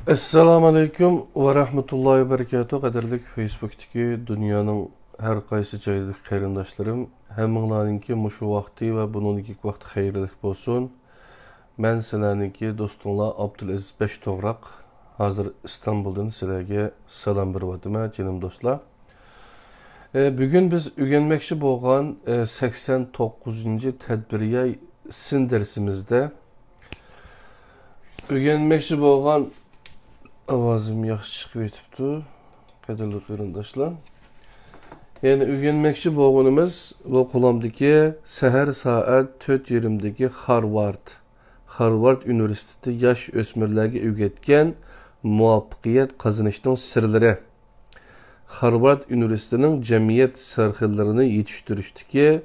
Assalamu alaikum ve rahmetullahi ve berekatuhu. Qadirlik Facebook'taki dünyanın her qaysı joydagi qarindoshlarım, hammanglarninki mushu vaqti va buningki vaqti xayrlik bo'lsin. Men sizlarninki do'stinglar Abdulaziz Beshto'g'roq. Hozir Istanbuldan sizlarga salom beryapman, jinim do'stlar. Bugun biz o'rganmoqchi bo'lgan 89-tadbirga sin darsimizda o'rganmoqchi bo'lgan avazım yaxşı çıkıp etipti. Qadirli qarindoshlar. Yani öğrenmekçi bo'lganimiz bu qo'limdagi sahar soat 4:20dagi Harvard Universiteti yosh o'smirlarga o'rgatgan muvaffaqiyat qozonishning sirlari. Harvard Universitetining jamiyat sarxillerini yetishtirishdagi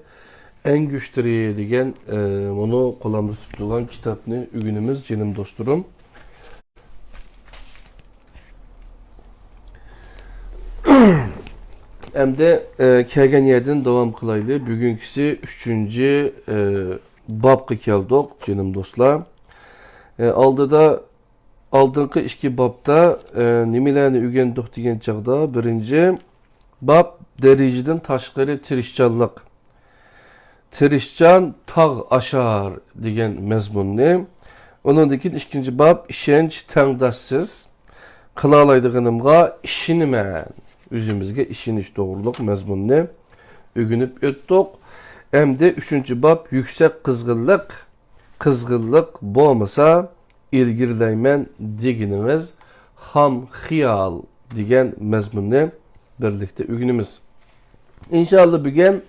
eng güçlü degan bunu qo'limda tutib turgan kitobni o'rganamiz, jinim do'stlarim. Hem de kelgen yerden devam kılaylı. Bugünküsü 3. babga keldik, canım dostlar. Aldığınki iki babda nimelerni öğrendik degan çağda birinci bab dereceden taşqari tirişçanlık. Tirişçan tağ aşar degan mezmunni. Onundaki ikinci bab işenç tengdaşsız. Kılalaydıgınımga işinimen. Üzümüzge işiniş doğruluk mezmununu ögünüp öttük. Hem de 3. bab yüksek kızgınlık. Kızgınlık boğmasa ilgirleymen deginimiz ham hiyal degen mezmununu birlikte ögünümüz. İnşallah bugün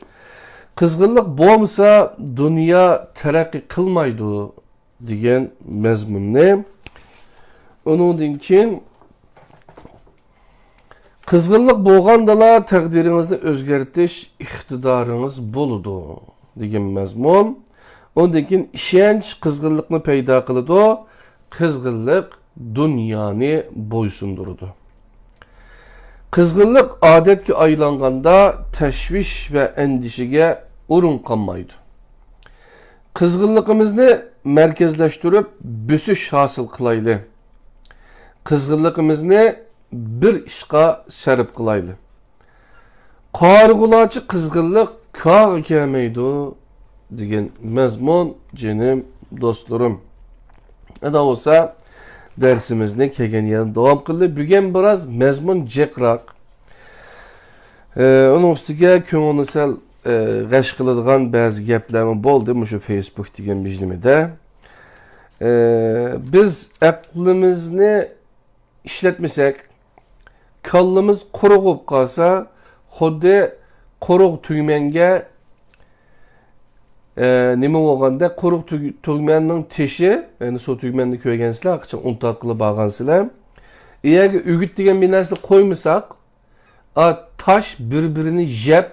kızgınlık boğmasa dünya terakki kılmaydı degen mezmununu. Onun için Kızgınlık boğandala takdirinizde özgertiş iktidarınız boludu degan mezmun. Ondakin işenç kızgınlıkını peyda kılıdı. Kızgınlık dünyani boysundurdu. Kızgınlık adetki aylanganda teşviş ve endişige urun kalmaydı. Kızgınlığımızı merkezleştirip büsüş hasıl kılaylı. Kızgınlığımızı bir işqa sərib qılaylı. Qarğulaçı qızgınlıq kağ kelmeydi degan mezmun jinim dostlarım. Ne da olsa dersimizni kelgan yerdan davom qildi. Bugun biraz mezmun jeqroq. Onun ustiga ko'ngilni sal g'ash qiladigan ba'zi gaplarmi bo'ldi mushu Facebook degan bijlimida. Biz aqlimizni ishlatmasak, kallımız quruq qalsa, xuddi quruq tugmanga nima bo'lganda quruq tugmanning teshi, yani so tugmanni ko'rgansizlar, qachon untat qilib borgansizlar. Agar o'git degan bir narsani qo'ymasak, tash bir-birini yeb,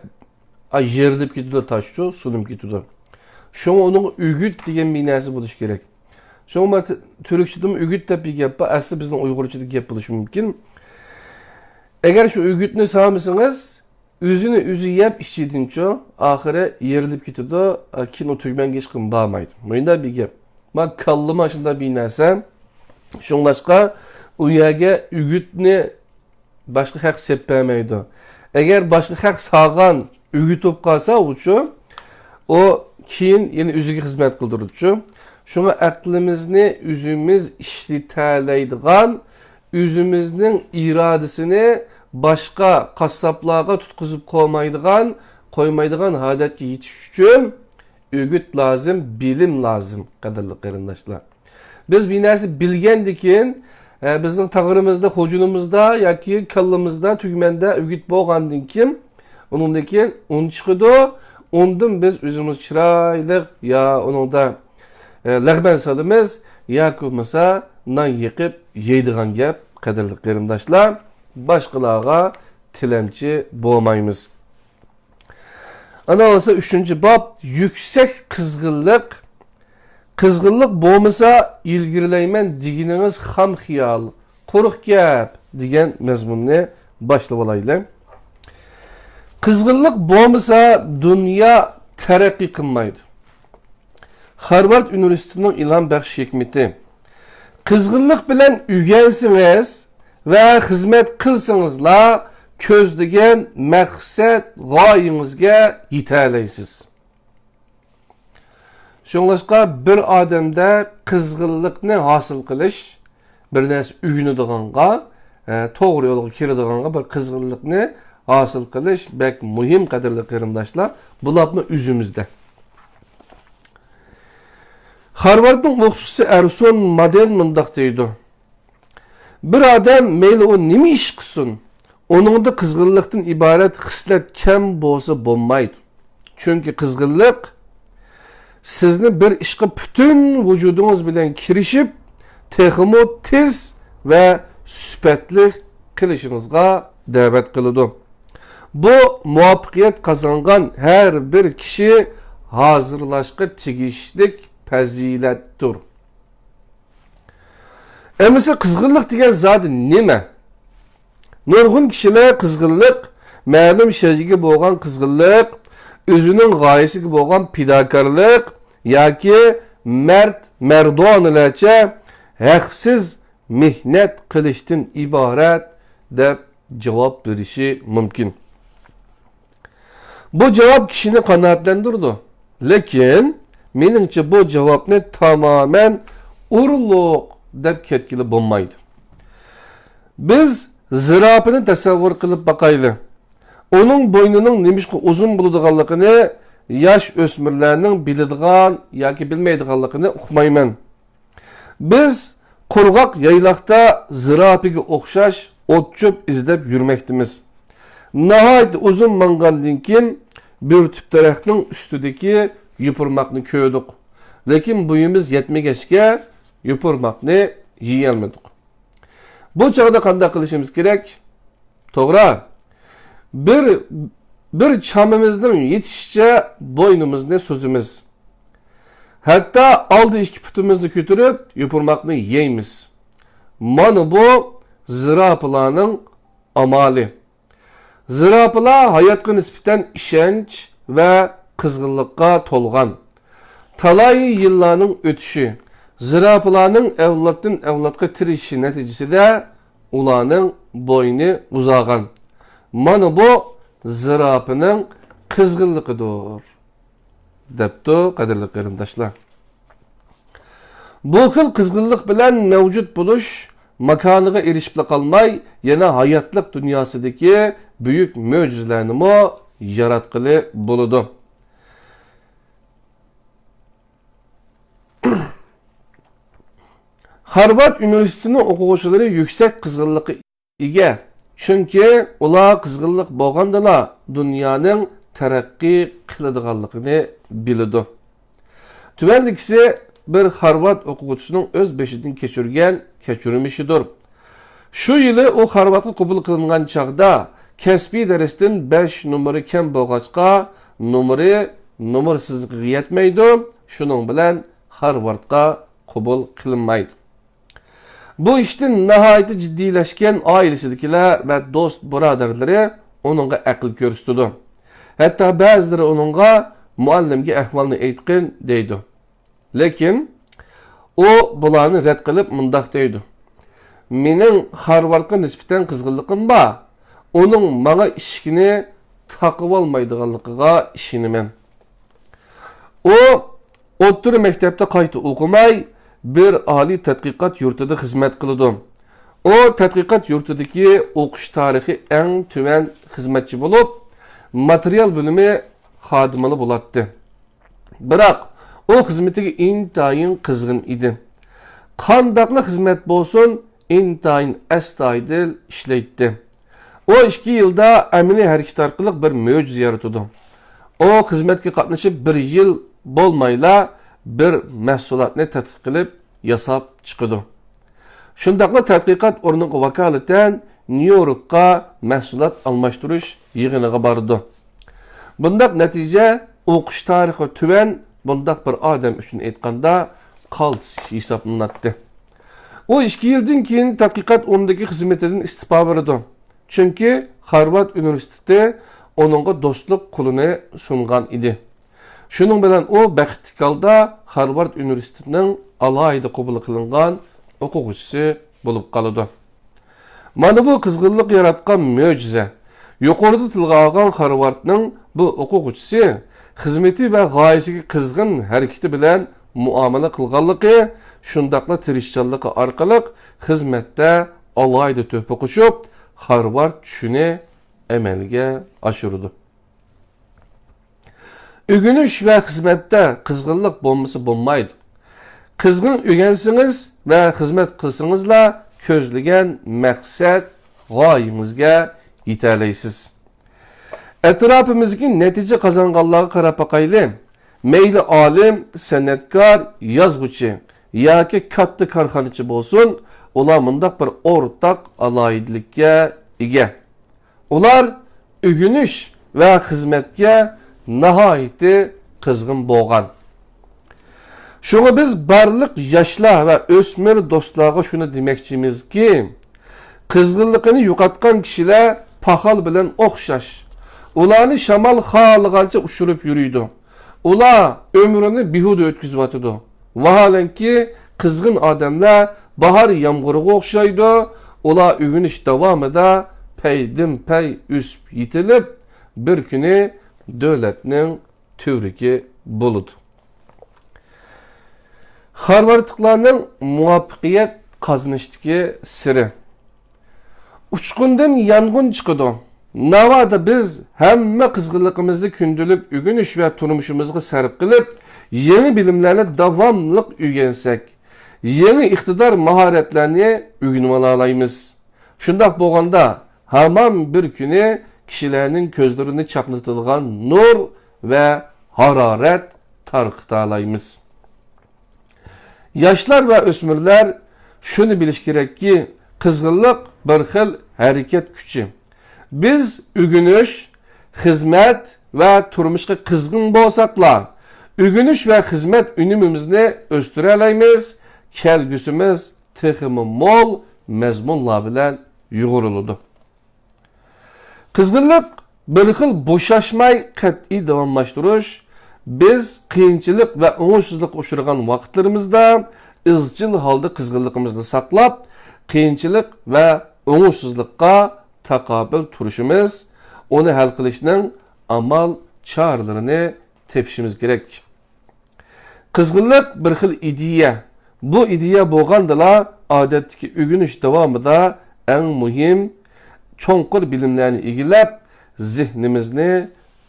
yerilib ketadi tashchu, sunib ketadi. Shunga uning o'git degan bir narsa bo'lishi kerak. Shunga turkchada o'git deb bir gap bor, asli bizning uyg'urchada gap bo'lishi mumkin. Eğer şu ögütünü sağmışsınız, özünü yap işçidinço, ahire yerilip gidiyordu, kin o tüymen geçkin bağmaydı. Bunda bir gap. Bak kallıma aşında bir nersem, şunlaşka uyaga ögütünü başka hak sepemeydi. Eğer başka hak sağan ögütüp kalsa uçu, o kin yine özüge hizmet kıldırıcı. Şuna aklımızını özümüz işliteleydiğen, üzümüzün iradesini başka kasaplarga tutkuzup koymaydigan haletki yetiş üçün ögüt lazım, bilim lazım qadirli qarindoshlar. Biz bir narsa bilgendikin, bizning tağırımızda, hocunumuzda yoki kallamızda, tugmanda ögüt bo'lgandan keyin uningdan un chiqadi, undan biz o'zimiz chiroyli ya uningda lag'ban solamiz, yoki bo'lmasa nan yiqib yeydigan gap qadirli qarindoshlar, başqalarga tilemchi bo'lmaymiz. Ana olsa 3. bab yüksek kızgınlık. Kızgınlık bo'lmasa ilgirlayman degininiz ham xiyol, quruq gap degan mezmunni boshlab olaylik. Kızgınlık bo'lmasa dünya terakki qilmaydi. Harvard Üniversitesi'nin ilham bəxş hikmeti. Qizg'inlik bilan uygansiniz va xizmat qilsingizlar ko'zlagan maqsad g'oyangizga yetalaysiz. Şunlaşqa bir odamda qizg'inlikni hosil qilish, bir narsa uyunudiganga, to'g'ri yo'lga kiradiganga bir qizg'inlikni hosil qilish bek muhim qadrli qarindoshlar, bularni o'zimizda. Harvardning o'qituvchisi Erson Maden mundaq deydi. Bir odam meyli o nima ish qilsin, oningda qizg'inlikdan iborat xislat kam bo'lsa bo'lmaydi. Chunki qizg'inlik sizni bir ishga butun vujudingiz bilan kirishib, texmo tez va sifatli qilishingizga da'vat qiladi. Bu muvaffaqiyat qozongan har bir kishi hozirlashga tegishlik fazilatdir. Emisi qizg'inlik degan zot nima? Nurg'un kishilar qizg'inlik, ma'lum shayga bo'lgan qizg'inlik, o'zining g'oyasiga bo'lgan fidokorlik yoki mardonlarcha haqsiz mehnat qilishdan iborat deb javob berishi mumkin. Bu javob kishini qanoatlantirdi. Lekin meningcha bu javobni tamoman urluq deb ketkili bo'lmaydi. Biz zirapini tasavvur qilib baqayli. Onun boynuning nimishqa uzun bo'ladiganligini yosh o'smirlarning biladigan yoki bilmaydiganligini uqmayman. Biz qurg'oq yayloqda zirapiga o'xshash o't-cho'p izlab yurmoqdimiz. Nihoyat uzun mangandan keyin bir tip daraxtning ustidagi yupurmoqni ko'rdik. Lekin buyimiz yetmagachga yupurmoqni yeyolmadik. Bu chog'da qanday qilishimiz kerak? To'g'ri. Bir chamimizning yetishicha bo'ynimizni so'zimiz. Hatto oldi ikki putimizni ko'tarib yupurmoqni yeymiz. Mana bu zirapalarning amali. Zirapalar hayotga nisbatan ishonch va qizg'inlikqa to'lgan. Talay yillarning o'tishi, zirapalarning avloddan avlodga tirishishi natijasida ularning bo'yni uzagan. Mana bu zirapining qizg'inligidir. Debdi qadrli qarindoshlar. Bu xil qizg'inlik bilan mavjud bo'lish makoniga erishib qolmay, yana hayotlik dunyosidagi buyuk mo'jizalarni mo yaratqili bo'ladi. Harvard Universitetining o'quvchilari yuksak qizg'inlikka ega. Chunki ular qizg'inlik bo'lgandala dunyoning taraqqiy qiladiganligini biladi. Tuvandikisi bir Harvard o'quvchisining o'z beshidan kechirgan kechirmishidir. Shu yili u Harvardga qabul qilingan chaqda kasbiy darsdan 5 numeri kam bo'lg'achqa numersizga yetmaydi. Shuning bilan Harvardga qabul qilinmaydi. Bu ishdan nihoyat jiddiylashgan oilasidagilar va do'st birodarlari uningga aql ko'rsatdi. Hatto ba'zilari uningga muallimga ahvolni aytqin deydi. Lekin u bularni rad qilib mundaq deydi. Mening Harvardga nisbatan qizg'inligim bor. Uning menga ishkini taqib olmaydiganligiga ishonaman. U o'rta maktabda qayta o'qimay bir oliy tadqiqot yurtida xizmat qildi. O tadqiqot yurtidagi o'qish tarixi eng tuvan xizmatchi bo'lib, material bölümü xodimali bo'ladi. Biroq o xizmatiga intayin qizg'in edi. Qandaqli xizmat bo'lsin, intayin astoydil ishlaydi. O 2 yilda amaliy harakat orqali bir mo'jiza yaratdi. O xizmatga qatnashib 1 yil bo'lmayla bir mahsulotni tadqiq qilib yasab chiqdi. Shundaqla tadqiqot o'rniga vakolatan New Yorkka mahsulot almashtirish yig'iniga bordi. Bundaq natija o'qish tarixi tuvan bundaq bir odam uchun aytganda qaltis hisoblanadi. O 2 yildan keyin tadqiqot o'rnidagi xizmatidan istifa berdi. Chunki Harvard universiteti onunğa do'stlik qulini sungan edi. Shuning bilan o baxtli holda Harvard universitetining alohida qabul qilingan o'quvchisi bo'lib qoladi. Mana bu qizg'inlik yaratgan mo'jiza. Yuqorida tilga olgan Harvardning bu o'quvchisi xizmati va g'oyasiga qizg'in harakati bilan muomala qilganligi, shundaqla tirishchanligi orqali xizmatda alohida to'pa qo'shib, Harvard tushuni amalga oshirdi. O'g'inish va xizmatda qizg'inlik bo'lmasa bo'lmaydi. Qizg'in o'rgansangiz va xizmat qilsangizlar ko'zlagan maqsad g'oyangizga yetalaysiz. Atrofimizdagi natija qozonganlarga qarab boqaylik. Mayli olim, san'atkor, yozuvchi yoki katta korxonachi bo'lsin, ular mundaq bir o'rtaq aloyidlikka ega. Ular o'g'inish va xizmatga nihoyatda qizg'in bo'lgan. Şuna biz barliq yoshlar va o'smir do'stlarga shuni demoqchimizki, qizg'inligini yo'qotgan kishilar paxal bilan o'xshash. Ularni shamol xohlagancha ushirib yuriydi. Ular ömrünü bihuda o'tkazyotidi. Vaholanki qizg'in odamlar bahor yomg'iriga o'xshaydi. Ular o'g'inish davomida paydim pay o'sib yetilib, bir kuni davlatning to'rigi bo'ladi. Harvardliklarning muvaffaqiyat qozonishdagi siri. Uchqundan yong'in chiqadi. Navada biz hamma qizg'inligimizni kundalik o'g'inish va turmushimizga sarf qilib, yangi bilimlarni davomli o'rgansak, yangi iqtidor mahoratlarni o'rganib olaymiz. Shundoq bo'lganda, hamon bir kuni kishilarning ko'zlarini chaqnatadigan nur va harorat tarqita olaymiz. Yoshlar va o'smirlar shuni bilish kerakki, qizg'inlik bir xil harakat kuchi. Biz o'g'inish, xizmat va turmushga qizg'in bo'lsaklar, o'g'inish va xizmat unumimizni o'stira olamiz, kelgusimiz texmi mo'l mazmunlar bilan yo'g'riladi. Qizg'inlik bir xil bo'shashmay qat'iy davomlashtirish, biz qiyinchilik va o'ngsizlikka uchragan vaqtlarimizda izchil holda qizg'inligimizni saqlab, qiyinchilik va o'ngsizlikka taqobil turishimiz, onu hal qilishning amal choralarini tepishimiz kerak. Qizg'inlik bir xil ideya. Bu ideya bo'lgandala odatdagi o'g'inish davomida eng muhim cho'nqur bilimlarni egallab, zihnimizni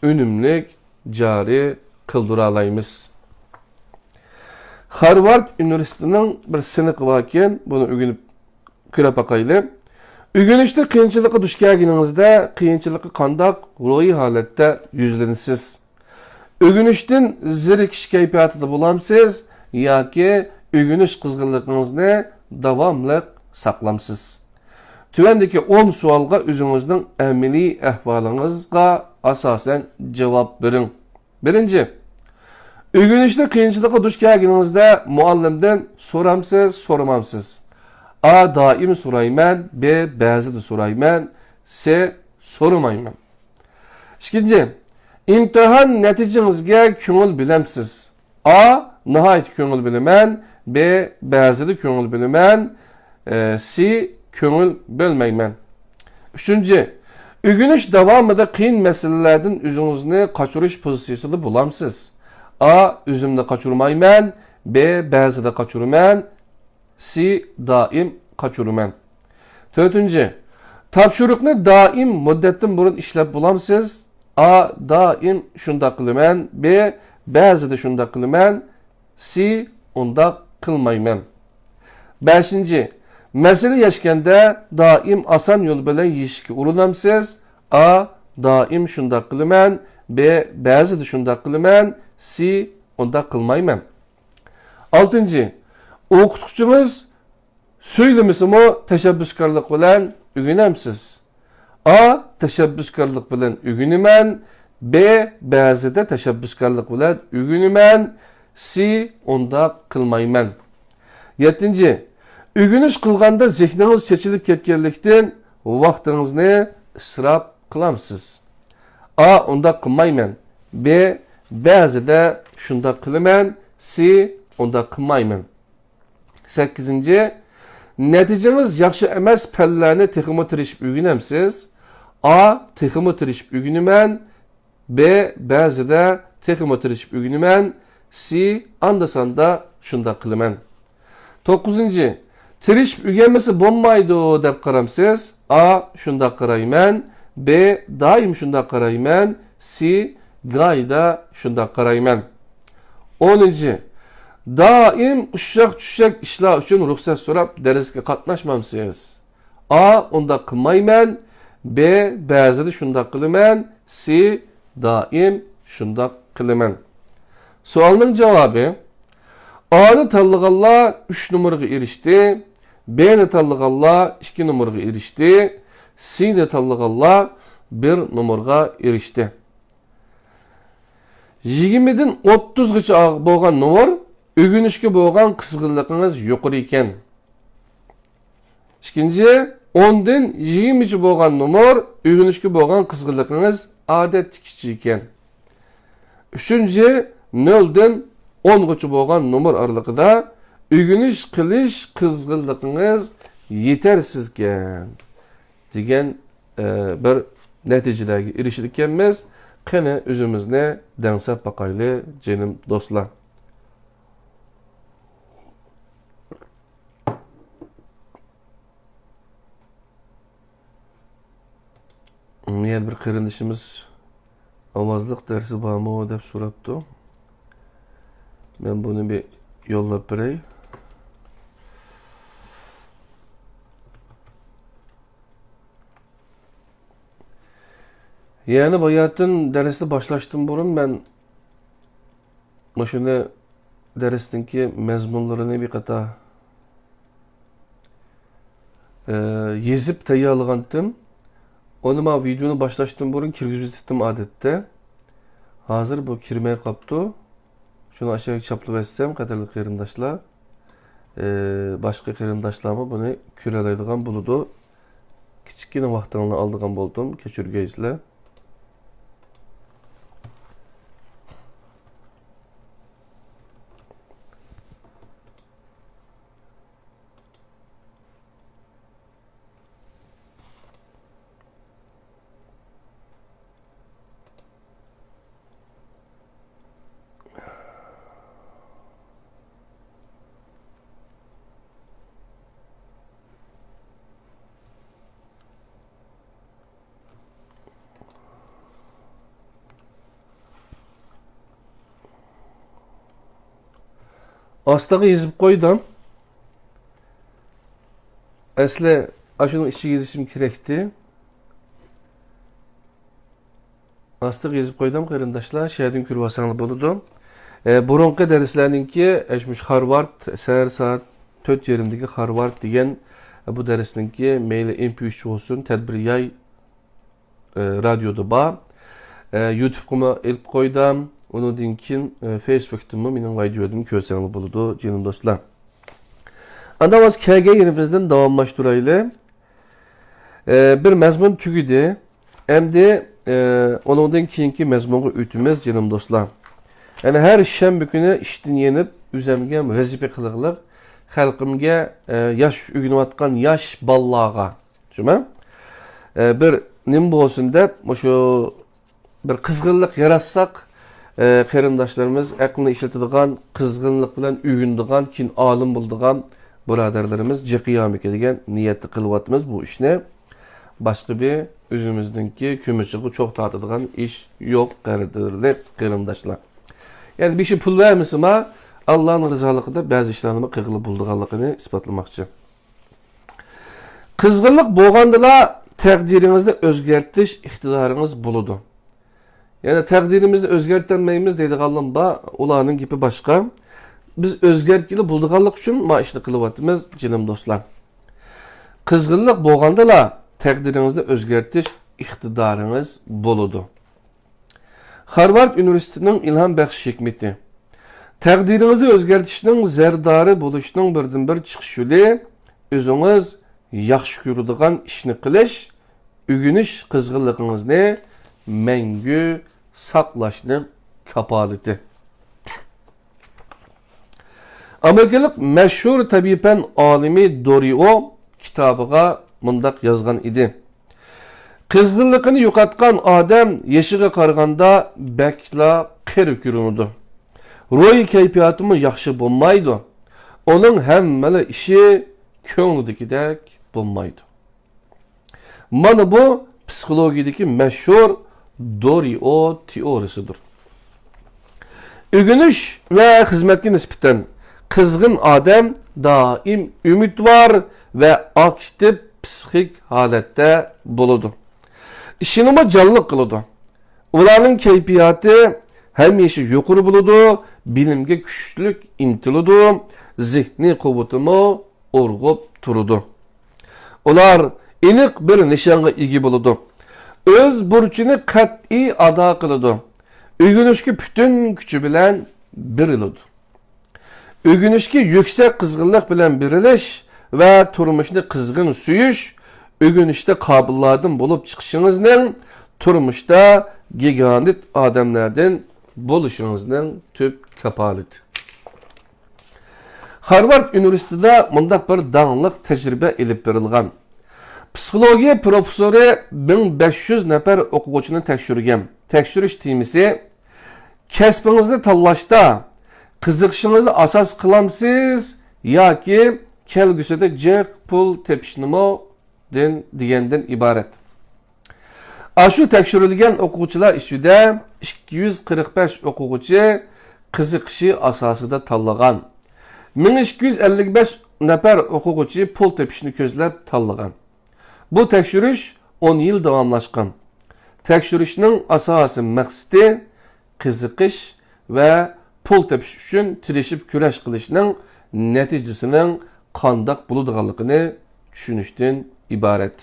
unumlik jari qildira olamiz. Harvard universitetining bir sinfi bor ekan, buni o'rganib ko'rib boqaylik. O'g'inishda qiyinchilikqa duch kelganingizda qiyinchilikqa qandoq ruhiy holatda yuzlanasiz? O'g'inishdan zerikish kayfiyatida bo'lamsiz yoki o'g'inish qizg'inligingizni davomli saqlamsiz? Tuvandagi 10 savolga o'zingizning amaliy ahvolingizga asosan javob bering. Birinchi, o'g'inishda qiyinchilikqa duch kelganingizda muallimdan so'ramsiz, so'ramamsiz? A. Daim so'rayman, B. Ba'zida so'rayman, C. So'ramayman. İkinci, imtihon natijangizga ko'ngil bilamsiz? A. Nihoyat ko'ngil bilaman, B. Ba'zida ko'ngil bilaman, C. Ko'ngil bilmayman. Üçüncü, o'g'inish davomida qiyin masalalardan o'zingizni qochirish pozitsiyasida bo'lamsiz? A. O'zimni qochirmayman, B. Ba'zida qochiraman, C. Daim qochiraman. Dördüncü, topshiriqni doim muddatdan burun ishlab bo'lamsiz? A. Daim shundoq qilaman, B. Ba'zida shundoq qilaman, C. Undaq qilmayman. Beshinchi, mesele yaşkanda daim asan yol bilen yiyishga urinamsiz? A. Daim shundoq qilaman, B. Ba'zida shundoq qilaman, C. Undaq qilmayman. Altıncı, o'qituvchimiz söylemisimi tashabbuskorlik bilan o'rganamsiz? A. Tashabbuskorlik bilan o'rganaman, B. Ba'zida tashabbuskorlik bilan o'rganaman, C. Undaq qilmayman. Yettinchi, o'g'inish qilganda zehningiz chechilib ketganlikdan vaqtingizni isrof qilamsiz? A. Undaq qilmayman, B. Ba'zida shundoq qilaman, C. Undaq qilmayman. 8. Neticeniz yaxşı emas pəllərini teximi tirişib ügünəmsiz. A. Teximi tirişib ügünümən. B. Bəzide teximi tirişib ügünümən. C. Andasanda şunda qılımən. 9. Tirişib ügənməsi bonmaydı dep qaramsiz. A. Şunda qarayman. B. Daim şunda qarayman. C. Gayda şunda qarayman. 10. Daim uşak düşecek işler için ruhsat sorap dersga qatnaşmamsiz. A. Onda qılmayman. B. Bəzide şunda qılıman. C. Daim şunda qılıman. Sualının cevabı A'nı tanlığalla 3 numaraga erişti. B'ni tanlığalla 2 numaraga erişti. C'ni tanlığalla 1 numaraga erişti. 20'den 30'gacha bo'lgan numar ügünüşke bo'lgan qizg'inligingiz yuqori ekan. İkinci 10'dan 20'gacha bo'lgan numar ügünüşke bo'lgan qizg'inligingiz odatda kichik ekan. Üçüncü 0'dan 10'gacha bo'lgan numar oralig'ida ügünüş qilish qizg'inligingiz yetersiz ekan degan bir natijalarga erishdik ekanmiz. Qani o'zimizni dansab baqayli jinim do'stlar. Yana bir qarindishimiz ovozliq darsi bormi deb so'rabdi. Men buni bir yo'llab beray. Yani bayatın dersi başlaştım burun ben şunu dersinki mezmunlarını bir kata yazıp tayyalıgandım. Onu ma videonu başlaştım burun kirgizittim adette. Hazır bu kirmeye kaptı. Şunu aşağı çaplı versem kadarlı kırımdaşlar. Başka kırımdaşlarımı bunu kürelaydıgan buludu. Kiçikine vaxtlarını aldığım buldum. Keçürgeyizle. Astağı yazıp koydum. Aslı aşının işi gidişim gerekti. Astağı yazıp koydum qarindaşlar. Şehadin kürvasanlı buludu. Burunqi derslerinki eşmiş Harvard seher saat 4 yerindeki Harvard diyen bu dersininki meyli MP3 olsun tedbir yay radyoda ba. YouTube'uma ilk koydum. Onu dinkin Facebook'tumı menin video'dum körseniz buludu canım dostlar. Anda biz KG yerimizden davamlaştıraylı. Bir mezmun tügüdü. Hem de onundan keyinki mezmunu ütümüz canım dostlar. Yani her şembe günü işten yenip üzemge vazife kılıqlıq halkımga yaş ügünü atkan yaş ballağa. Cuma bir nim bolsun dep şu bir kızgınlık yaratsak qarindaşlarımız aklını işletadigan kızgınlık bilen ügündigan kin alim buldigan buradarlarımız jiqiyamik degan niyetli qılıvatımız bu işni. Başka bir özümüzdeki kömürçüğü çok tatadigan iş yok qarindaşlar. Yani bir şey pul vermesin ama Allah'ın rızalıqıda bazı işlerini qıqılı bulduğanlığını ispatlamakçı. Kızgınlık boğandala təqdirinizde özgertiş iktidarınız buludu. Yani təqdirimizde özgertlenmeyimiz deydik Allah'ın ba, ulanın gibi başka. Biz özgertkili bulduğanlıq üçün ma işini qılıvatımız canım dostlar. Kızgınlık boğandala təqdirinizde özgertiş iktidarınız buludu. Harvard Üniversitesi'nin ilham bəxş hikmeti. Təqdirinizi özgertişinin zərdarı buluşunun birdən-bir çıxış yolu özünüz yaxşı görüdüğün işini qilish, ügünüş qızğınlığınızı məngü saqlaşının kapaleti. Amerikalik məşhur təbii fən alimi Dorio kitabıga mundaq yazgan idi. Qızğınlığını yo'qotgan odam yeshiga qaraganda bakla qiri ko'rinadi. Ruh kayfiyatimi yaxshi bo'lmaydi. Onun hammala ishi ko'nglidagidek bo'lmaydi. Mana bu psixologiyadagi mashhur Dorio teoriyasidir. Ögünüş ve hizmetki nisbeten kızgın adam daim ümit var ve aktif psixik halette buludu. İşini canlı kılıdı. Ulanın keyfiyatı hemyeşi yukarı buludu, bilimge güçlük intiludu, zihni kuvvetimi urgup turudu. Ular inik bir nişanga igi buludu. Öz burcunu kat'i ada kılıdı. Ögünüşki bütün gücü bilen biriludu. Ögünüşki yüksek kızgınlık bilen biriliş ve turmuşda kızgın suyuş, ögünüşte kabıllardan bulup çıkışınızın, turmuşta giganit adamlardan buluşunuzun tüp kapalıydı. Harvard Üniversitesi'de mundaq bir dağınlık tecrübe ilip verilgan. Psixologiya profesörü 1500 nefer okuvchini tekşürgen. Tekşürüş timisi, kasbingizni tanlashda qiziqishingizni asos qilamsiz yoki kelgusida jiq pul tepishni degandan iborat. Ashu tekshirilgan o'quvchilar ichida 245 o'quvchi qiziqishi asosida tanlagan. 1255 nafar o'quvchi pul tepishni ko'zlab tanlagan. Bu tekshirish 10 yil davomlashgan. Tekshirishning asosiy maqsadi qiziqish ve pul tepish uchun tirishib kurash qilishning natijasining qandoq bo'ladiganligini tushunishdan iborat.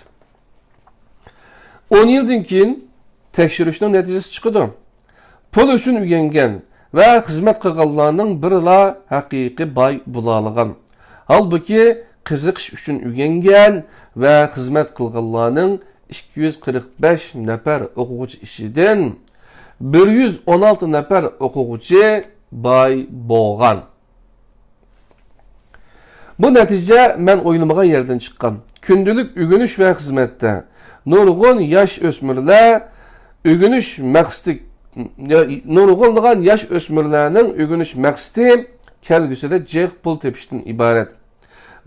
10 yildan keyin tekshirishning natijasi chiqadi. Pul uchun uylangan ve xizmat qilganlarning birila haqiqiy boy bo'la olgan. Halbuki qiziqish uchun uylangan ve xizmat qilganlarning 245 nafar o'quvchi ishidan 116 nefer o'quvchi boy bo'lgan. Bu natija men o'ylamagan yerdan chiqqan. Kundalik o'rganish va xizmatda nurg'un yosh o'smirlar o'rganish maqsadi nurg'unlagan yosh o'smirlarning o'rganish maqsadi kelgusida jiq pul tepishdan iborat.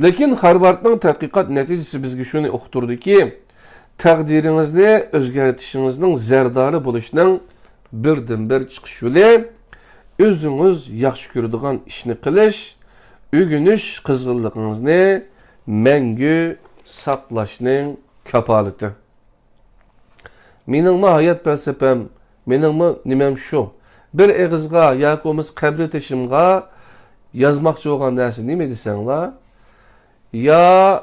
Lekin Harvardning tadqiqot natijasi bizga shuni uqtirdiki, taqdiringizni o'zgartirishingizning zardori bo'lishning birden bir çıkış yolu, özünüz yaxşı görüdüğün işini qilish, ögünüş kızgınlığınızı məngü saqlaşning kapaliti. Meningmi hayat felsefem, meningmi nimam şu. Bir egizga yoki o'miz qabri teshimga yozmoqchi bo'lgan narsa nima desanglar? Ya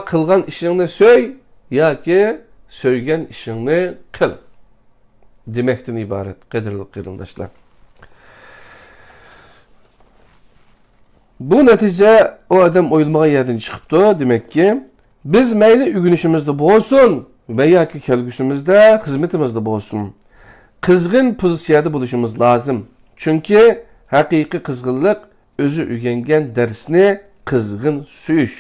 qilgan ishingni so'y yoki söygen işini kıl demekten ibaret qadrli qarindoshlar. Bu natija o adam o'ylamagan yerdan chiqibdi. Demek ki biz mayli o'rganishimizda bo'lsin va yoki kelgusimizda xizmatimizda bo'lsin, qizg'in pozitsiyada bo'lishimiz lozim. Chunki haqiqiy qizg'inlik o'zi o'rgangan darsni qizg'in suyish,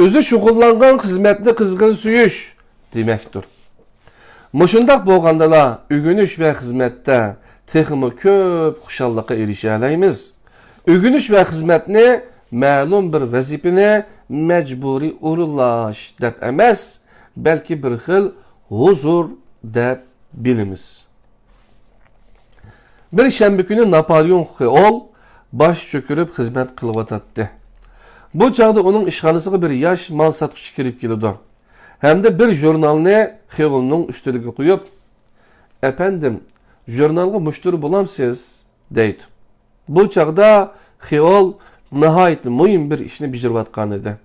o'zi shug'ullangan xizmatni qizg'in suyish demektir. Muşundaq bo'lgandala o'rganish va xizmatda texmi ko'p xushallikqa erisha olamiz. O'rganish va xizmatni ma'lum bir vazifani majburiy o'rinlash deb emas, balki bir xil huzur deb bilamiz. Bir shanba kuni Napoleon Hill bosh cho'kirib xizmat qilyotdi. Bu chaqda uning ishxonasiga bir yosh mal sotuvchi kirib keldi. Hem de bir jurnalni Hill'ning üstüne koyup, "Efendim, jurnalga müşteri bulamsiz?" deydi. Bu çağda Hill nihayet mühim bir işini bijiriyotgan edi.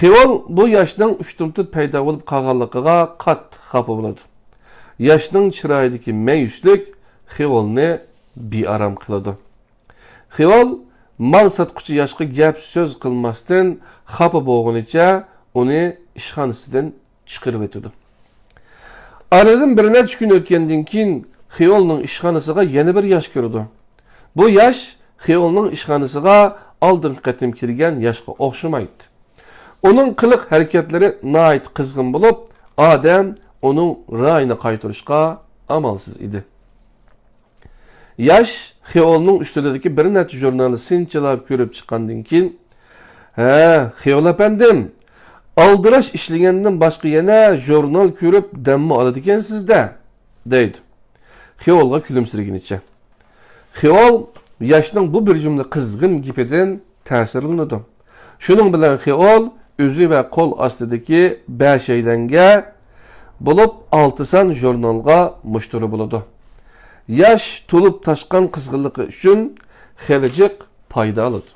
Hill bu yoshning ushtumtut paydo bo'lib qolganligiga qattiq xafa bo'ladi. Yoshning chiroyidagi mayuslik Hillni bearam qiladi. Hill mal sotquchi yoshga gap so'z qilmasdan xafa bo'lganicha uni ishxonasidan chiqarib o'tdi. Aradan bir necha kun o'tgandan keyin Hillning ishxonasiga yana bir yosh kirdi. Bu yosh Xeyolning ishxonasiga oldingi qatim kirgan yoshga o'xshamaydi. Uning qiliq harakatlari nihoyat qizg'in bo'lib, odam uning ra'yini qaytarishga amalsiz edi. Yosh Xeyolning ustidagi bir necha jurnalni sinchilab ko'rib chiqqandan keyin, "Ha, Xeyol apandim, aldirash ishlagandan boshqa yana jurnal ko'rib dammi oladi ekansizda", deydi. Xeyolga kulimsiragunicha. Xeyol yoshning bu bir jumla qizg'in gapidan ta'sirlanadi. Shuning bilan Xeyol o'zi va qo'l ostidagi bashaylanga bo'lib 6 son jurnalga mushtari bo'ladi. Yosh to'lib toshgan qizg'inligi uchun xelijiq foyda oladi.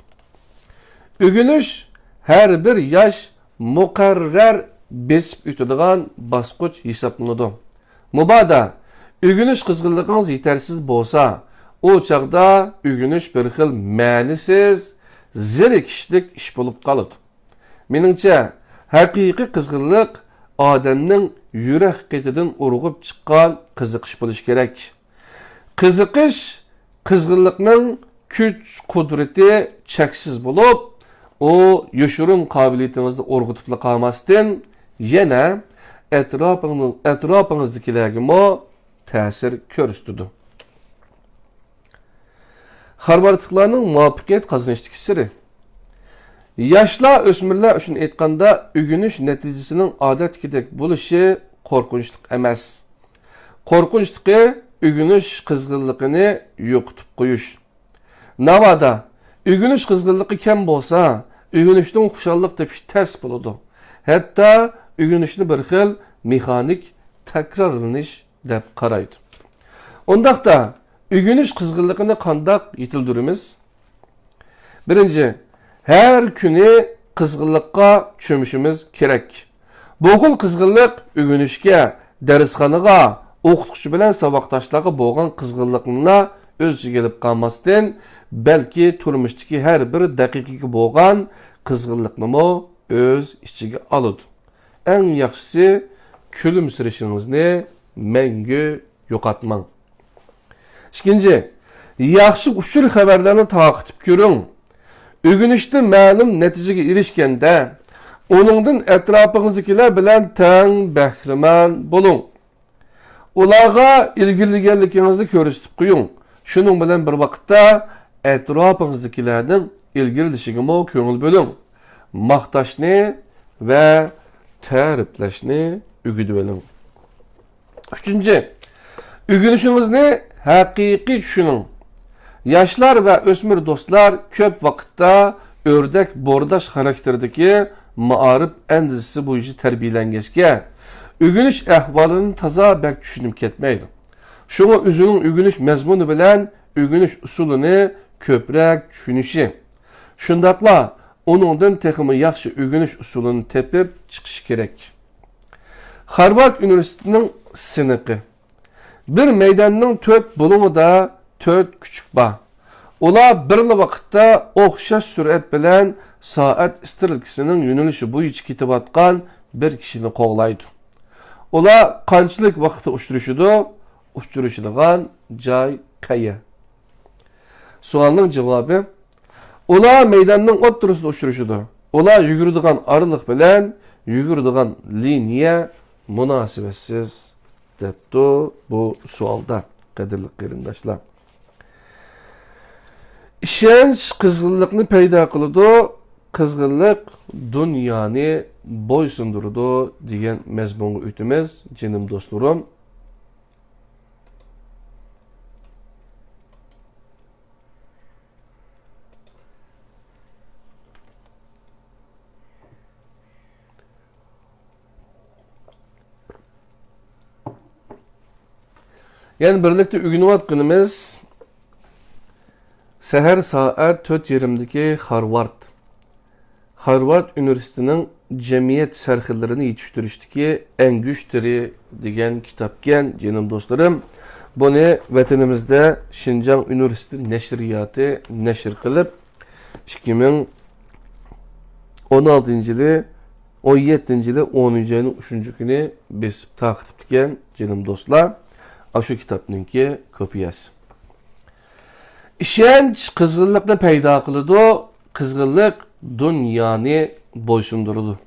O'g'inish har bir yosh muqarrar besib o'tadigan bosqich hisoblanadi. Mubada o'g'inish qizg'inligingiz yetarsiz bo'lsa, o chaqda o'g'inish bir xil ma'nisiz, zerikishlik ish bo'lib qoladi. Meningcha, haqiqiy qizg'inlik odamning yurak qetidan urg'ib chiqqan qiziqish bo'lishi kerak. Qiziqish qizg'inlikning kuch qudrati cheksiz bo'lib, o yoshirin qobiliyatingizni urg'itib qolmasdan yana atrofingizdagilarga ta'sir ko'rsatadi. Xorvatlarning muvaffaqiyat qozonishdagi siri. Yoshlar o'smirlar uchun aytganda, o'g'inish natijasining odatdagidek bo'lishi qo'rqinchli emas. Qo'rqinchligi o'g'inish qizg'inligini yo'qotib qo'yish. Navada o'g'inish qizg'inligi kam bo'lsa, o'g'inishning xushallik tepish tez bo'ladi. Hatto o'g'inishni bir xil mexanik takrorlanish deb qaraydi. Undaqda o'g'inish qizg'inligini qanday yetildiramiz? Birinchi, her kuni qizg'inlikqa cho'mishimiz kerak. Bu xil qizg'inlik o'g'inishga, darsxonaga, o'qituvchi bilan saboqdoshlarga bo'lgan qizg'inlikni o'z ichiga olib qolmasdan, balki turmushdagi har bir daqiqaga bo'lgan qizg'inlikni o'z ichiga oladi. Eng yaxshisi kulimsirishingizni mangu yo'qotmang. Ikkinchi, yaxshi uchur xabarlarni taqib ko'ring. O'g'inishda ma'lum natijaga erishganda, uningdan atrofingizdagilar bilan teng bahramand bo'ling. Ularga ilgiliganligingizni ko'rsatib qo'ying. Shuning bilan bir vaqtda atrofingizdagilarning ilgililishiga ko'ngil bo'ling. Maqtashni va ta'riflashni o'rganib oling. Uchinchi, o'g'inishingizni haqiqiy tushuning. Yoshlar va o'smir do'stlar ko'p vaqtda o'rdak bo'rdash xarakterdagi ma'arif andizisi bo'yicha tarbiyalangachga, o'g'inish ahvolini toza bak tushunib ketmaydi. Shunga o'zining o'g'inish mazmuni bilan o'g'inish usulini ko'proq tushunishi, shundaqla uningdan texmi yaxshi o'g'inish usulini tepib chiqish kerak. Harvard universitetining siniqi. Bir maydonning 4 bo'lumida 4 küçük bor. Ular bir vaqtda o'xshash surat bilan soat istilkisining yo'nalishi bo'yicha ketayotgan bir kishini qo'g'laydi. Ular qanchalik vaqtda uchrashadigan joy qayerda? Savolning javobi: ular maydonning o'rtasida uchrashadi. Ular yuguradigan oraliq bilan yuguradigan liniya munosabatsiz debdi bu savolda, qadrli qarindoshlar. İşenç qizg'inlikni paydo qiladi, qizg'inlik dunyoni bo'ysunduradi degan mazmunga o'timiz, jinim do'stlarim. Yani birlikte o'rganayotganimiz seher saat 4:20'deki Harvard Üniversitesi'nin cemiyet sarhillerini yetiştirishdeki en güçleri degan kitapken canım dostlarım. Bunu vatanimizde Şinjan Üniversitesi neşriyatı neşr qilib 2016 yılı 17 yılı 10. ayının 3. günü besib taqtibdigan canım dostlar. Şu kitapninki kopyası. İşenç kızgınlıkni paydo qiladi. Kızgınlık dunyoni bo'ysunduradi.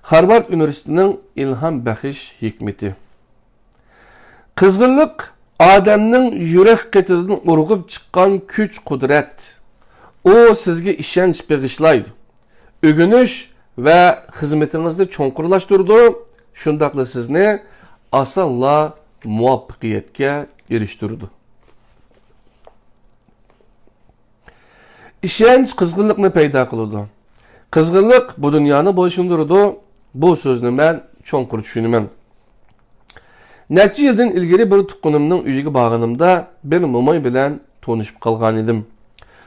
Harvard Üniversitesi'nin ilham bəxiş hikmeti. Kızgınlık adamның yürek qetidan urg'ib chiqqan kuch qudrat. O sizge işenç bağışlaydı. Ögünüş ve hizmetinizde çoğunkurlaştırdı. Şundakla sizni asalla muvaffakiyetke eriştirdi. İşenç kızgınlıkni payda kılıdı. Kızgınlık bu dünyanı boyşundurdu. Bu sözünü ben çoğunkur düşünümem. Neçe yıldan ilgili bir tuqqunumның üyüge bağınımda bir mumay bilen tonuşup kalgan edim.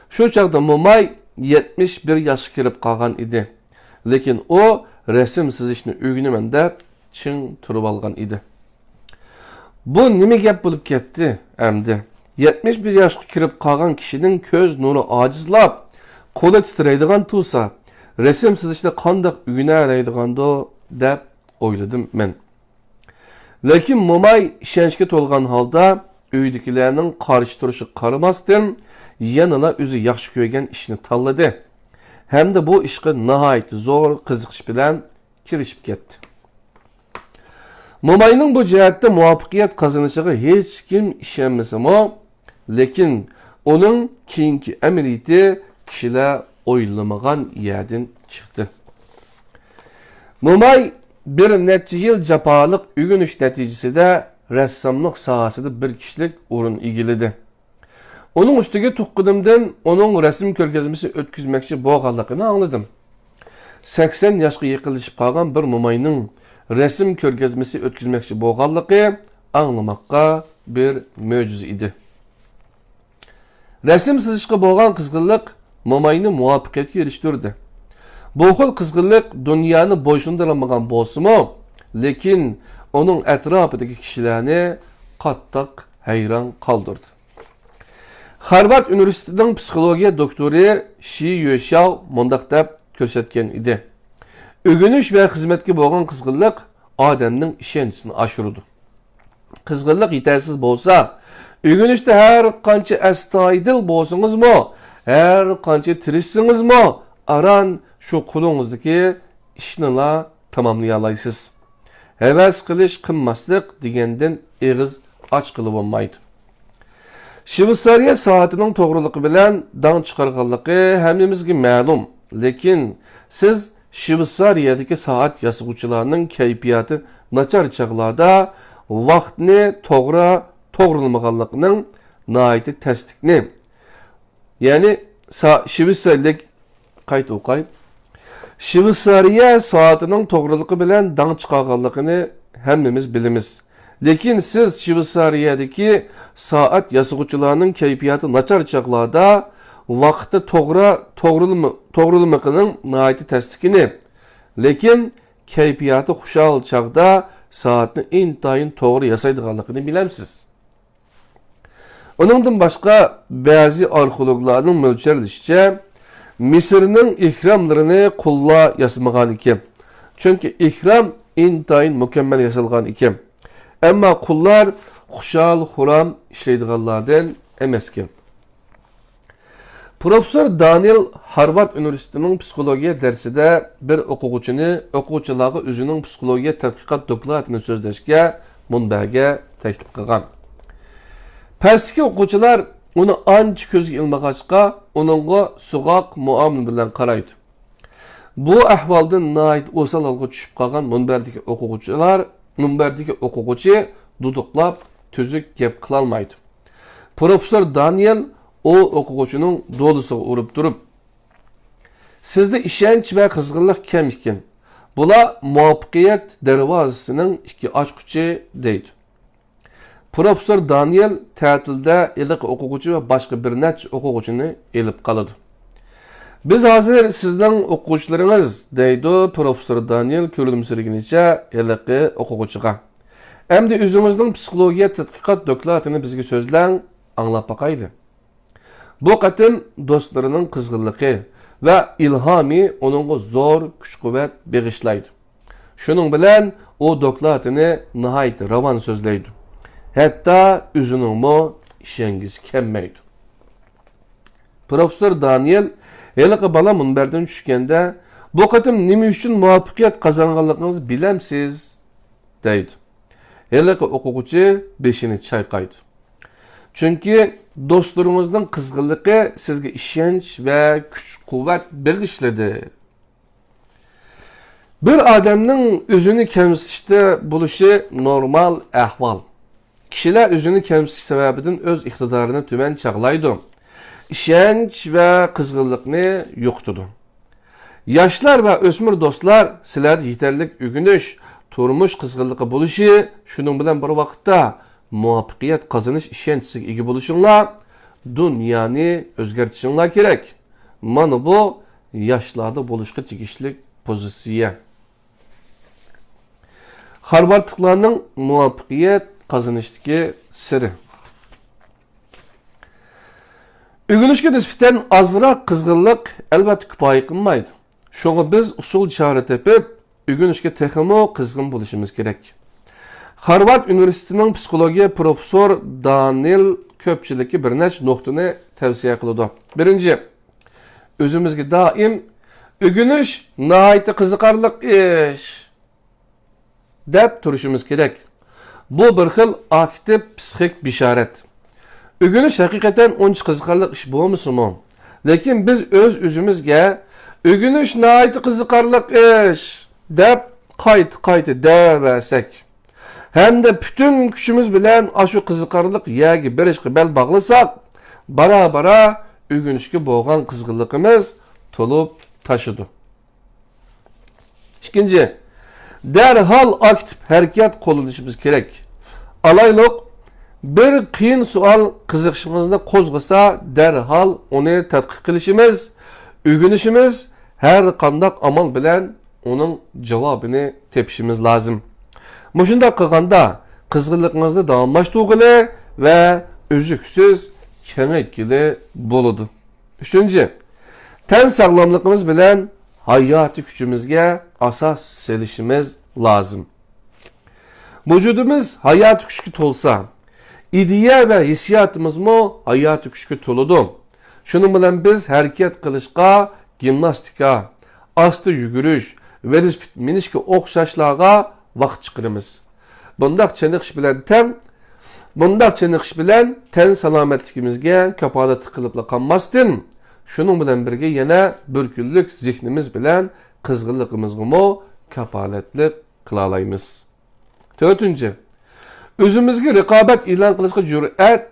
Şu çağda mumay 71 yaşı kirip kalgan idi. Lekin o resim sızışını ügünümen dep çın turup algan idi. Bu nime gap bulup ketdi emdi. 71 yaşga kirip kalgan kişinin köz nuru acizlap, kolu titreydigan tusa, resim sızışını kandak ügüne araydigando dep oyladım men. Lekin mumay işençke tolgan halda üydikilerinin karşı duruşu qaramasdan yanıla özü yaxşı ko'rgan ishni tanladi. Hem de bu ishga nihoyat zo'r qiziqish bilan kirishib ketdi. Mumayning bu jihatda muvaffaqiyat qozonishiga hech kim ishonmasami, lekin uning keyingi amaliyati kishilar o'ylamagan yerdan chiqdi. Mumay bir necha yil jafolik o'rganish natijasida rassomlik sohasida bir kishilik o'rin egalladi. Onun üstüge tuqqudumdan onun resim ko'rgazmasi o'tkazmoqchi bo'lganligini angladim. 80 yoshga yaqinlashib qolgan bir mumayning resim ko'rgazmasi o'tkazmoqchi bo'lganligi anglamoqqa bir mo'jiza edi. Resim sızışqa bo'lgan qizg'inlik mumayni muvaffaqiyatga erishtirdi. Bu xil qizg'inlik dunyoni bo'ysundirmagan bo'lsa-mu, lekin onun atrofidagi kishilarni qattiq hayron qoldirdi. Harvard Üniversitesi'nin psikologiya doktori Shi Yueshao mundaq deb ko'rsatgan edi. Ögünüş ve xizmatga bo'lgan qizg'inlik odamning ishonchisini oshiradi. Qizg'inlik yetarsiz bo'lsa, ögünüşte her qancha astoydil bo'lsingizmi, her qancha tirishsingizmi, aran shu qo'lingizdagi ishni tamamlay olasiz. Havas qilish, qilmaslik degandan eg'iz ochqili bo'lmaydi. Shveysariya soatining to'g'riligi bilan dang chiqarganligi hammamizga ma'lum. Lekin siz Shveysariyadagi soat yasag'uvchilarning kayfiyati nachar chaqlarda vaqtni to'g'rilmaganligining nihoyat tasdiqni. Ya'ni Shveysariyalik qayta o'qay. Shveysariya soatining to'g'riligi bilan dang chiqarganligini hammamiz bilamiz. Lekin siz Shveysariyadagi soat yasag'uvchilarning kayfiyati nachar chaqlarda vaqtda to'g'rilmagining nihoyat tasdiqini. Lekin kayfiyati xushal chaqda soatni intayin to'g'ri yasaydiganligini bilamsiz. Uningdan boshqa ba'zi arxeologlarning mo'ljallashicha Misrning ihramlarini qulla yasamagan ekan. Chunki ihram intayin mukammal yasalgan ekan. Ammo qullar xushal xuram ishlaydiganlardan emaskan. Professor Daniel Harvard Üniversitesi'nin psikologiya dersida bir o'quvchilarga o'zining psikologiya tadqiqot doktoratini so'zlashga munbaga taklif qilgan. Pastki o'quvchilar uni ancha ko'zga ilmag'achqa, uningga sug'oq muomala bilan qaraydi. Bu ahvoldan nihoyat o'sal holga tushib qolgan munbardagi o'quvchi duduqlab tuzuk gap qilolmaydi. Professor Daniel o o'quvchining do'lisiga urib turib, sizda ishonch va qizg'inlik kam ekan. Bular muvaffaqiyat darvozasining ikki ochquchi deydi. Professor Daniel ta'tilda iliq o'quvchi va boshqa bir necha o'quvchini elib qoladi. Biz hozir sizning o'quvchilaringiz deydi Professor Daniel ko'rilmsirginicha iliq o'quvchiga. Endi o'zingizning psixologiya tadqiqot doktoratini bizga so'zlang, anglab boqayli. Bu qatim do'stlarining qizg'inligi va ilhomi uningga zo'r kuch-quvvat bag'ishlaydi. Shuning bilan u doktoratini nihoyat ravon so'zlaydi. Hatta o'zining ishongiz kelmaydi. Profesör Daniel heliqi bala munbardan tushganda bu qatim nima uchun muvaffaqiyat qozonganligingizni bilamsiz deydi. Heliqi o'quvchi beshini chayqaydi. Chunki do'stlaringizning qizg'inligi sizga ishonch va kuch-quvvat bag'ishladi. Bir odamning o'zini kamsitishda bo'lishi normal ahvol. Kishilar o'zini kamsitish sababidan o'z iqtidorini tuman chaqlaydi. İşenç ve kızgınlıkni yo'qotadi. Yoshlar va o'smir do'stlar, sizlar yetarlik o'g'inish, turmush qizg'inligi bo'lishi, shuning bilan bir vaqtda muvaffaqiyat qozonish ishonchiga ega bo'lishinglar, dunyoni o'zgartirishinglar kerak. Mana bu yoshlarda bo'lishga tegishli pozitsiya. Harvardliklarning muvaffaqiyat qozonishdagi siri. Ögünüşke nisbeten azırak kızgınlık elbette kifoya qilmaydi. Şoňa biz usul çare tepip, ögünüşke texmo kızgın buluşumuz gerek. Harvard Üniversitesining psixologiya professor Daniel köpçülükki bir neç noktani tavsiya qiladi. Birinci, özümüzge daim ögünüş naiti qiziqarliq iş deb turishimiz gerek. Bu bir xil aktiv psixik bisharat. Ögünüş hakikaten onca qiziqarliq iş bo'lmasimi? Lekin biz o'zimizga ögünüş naiti qiziqarliq iş deb qayta deversak, hem de bütün kuchimiz bilan ashu qiziqarliq yagi bir ishga bel bog'lasak, bara ögünüşke bo'lgan qizg'inligimiz to'lib taşıdı. İkinci, derhal aktif harakat qo'llanishimiz kerak. Alaylik, bir qiyin sual qiziqishimizni qo'zg'asa, derhal onu tadqiq qilishimiz, o'rganishimiz, har qanday amal bilan onun javobini tepishimiz lozim. Mushunda qilganda qizg'inligingizni davomlashtirg'ili va uzuksiz kengaytgili bo'ladi. Üçüncü, ten sağlamlığımız bilen hayati gücümüzge asas selişimiz lazım. Vücudumuz hayati güçlü tolsa, ideya ve hissiyatımız mı hayati güçlü toludu. Şunun bilen biz hareket kılışqa, gimnastika, astı yugürüş, velosiped minişke okşaşlarga vaqt çıkırımız. Bundak çeniqish bilen ten salomatligimizga kapolat qilib qolmasdan, şunun bilen birge yana bir kunlik zihnimiz bilen qizg'inligimizga kapolatlik qila olamiz. Dördüncü, özümüzge raqobat e'lon qilishga jur'at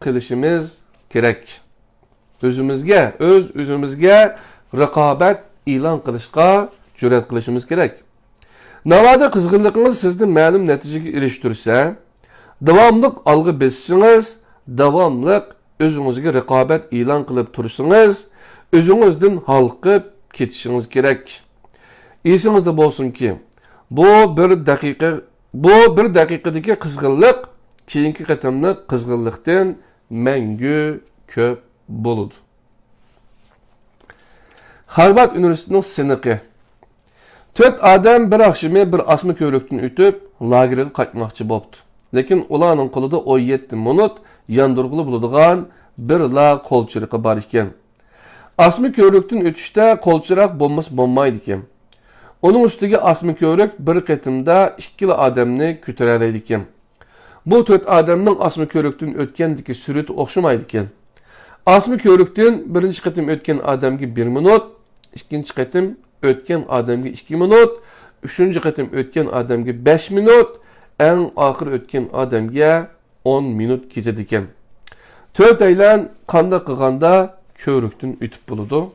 qilishimiz kerak. Özümüzge raqobat e'lon qilishga jur'at qilishimiz kerak. Navada qizg'inligingiz sizni ma'lum natijaga erishtirsa, davomliq algı besisiniz, davomliq özünüzge raqobat e'lon qilib tursangiz, özünüzden halqib ketishiniz kerak. Esingizde bo'lsin ki, bu bir daqiqadagi qizg'inlik keyingi qatamliq qizg'inlikdan mangu ko'p bo'ladi. Harvard Üniversitesining siniqi. 4 adam bir akşamı bir asma köylükten ötüp lagerga qaytmoqchi bo'ldi. Lekin ularning qo'lida 17 minut yandırgılı buladigan bir la qo'lchiriqi bor ekan. Asma köylükten ötüşte qo'lchiroq bo'lmaydi ekan. Onun üstüge asma köylük bir qatimda 2 adamni ko'tara oladi ekan. Bu 4 adamning asma köylükten o'tgandagi surati o'xshamaydi ekan. Asma köylükten birinchi qatim o'tgan adamga 1 minut, ikkinchi qatim o'tgan adamga 2 minut, üçüncü qatim o'tgan adamga 5 minut, en ahir o'tgan adamga 10 minut ketadi ekan. 4 aylan qanday qilganda ko'rikdan o'tib bo'ladi?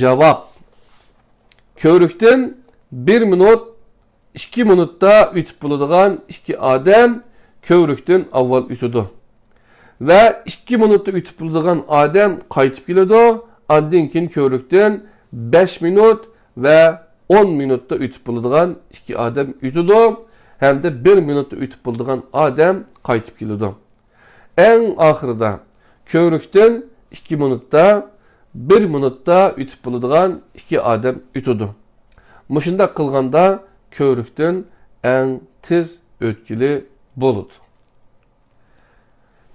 Javob: ko'rikdan 1 minut, 2 minutda o'tib bo'ladigan 2 odam ko'rikdan avval o'tadi. Ve 2 minutda o'tib bo'ladigan odam qaytib keladi. Ondan keyin ko'rikdan 5 minut ve 10 minutda o'tib bo'ladigan 2 odam o'tadi. Hem de 1 minutda o'tib bo'ladigan odam qaytib keladi. En ahirida ko'rikdan 2 minutda 1 minutda o'tib bo'ladigan 2 odam o'tadi. Mushunda qilganda ko'rikdan en tez o'tkili bo'ladi.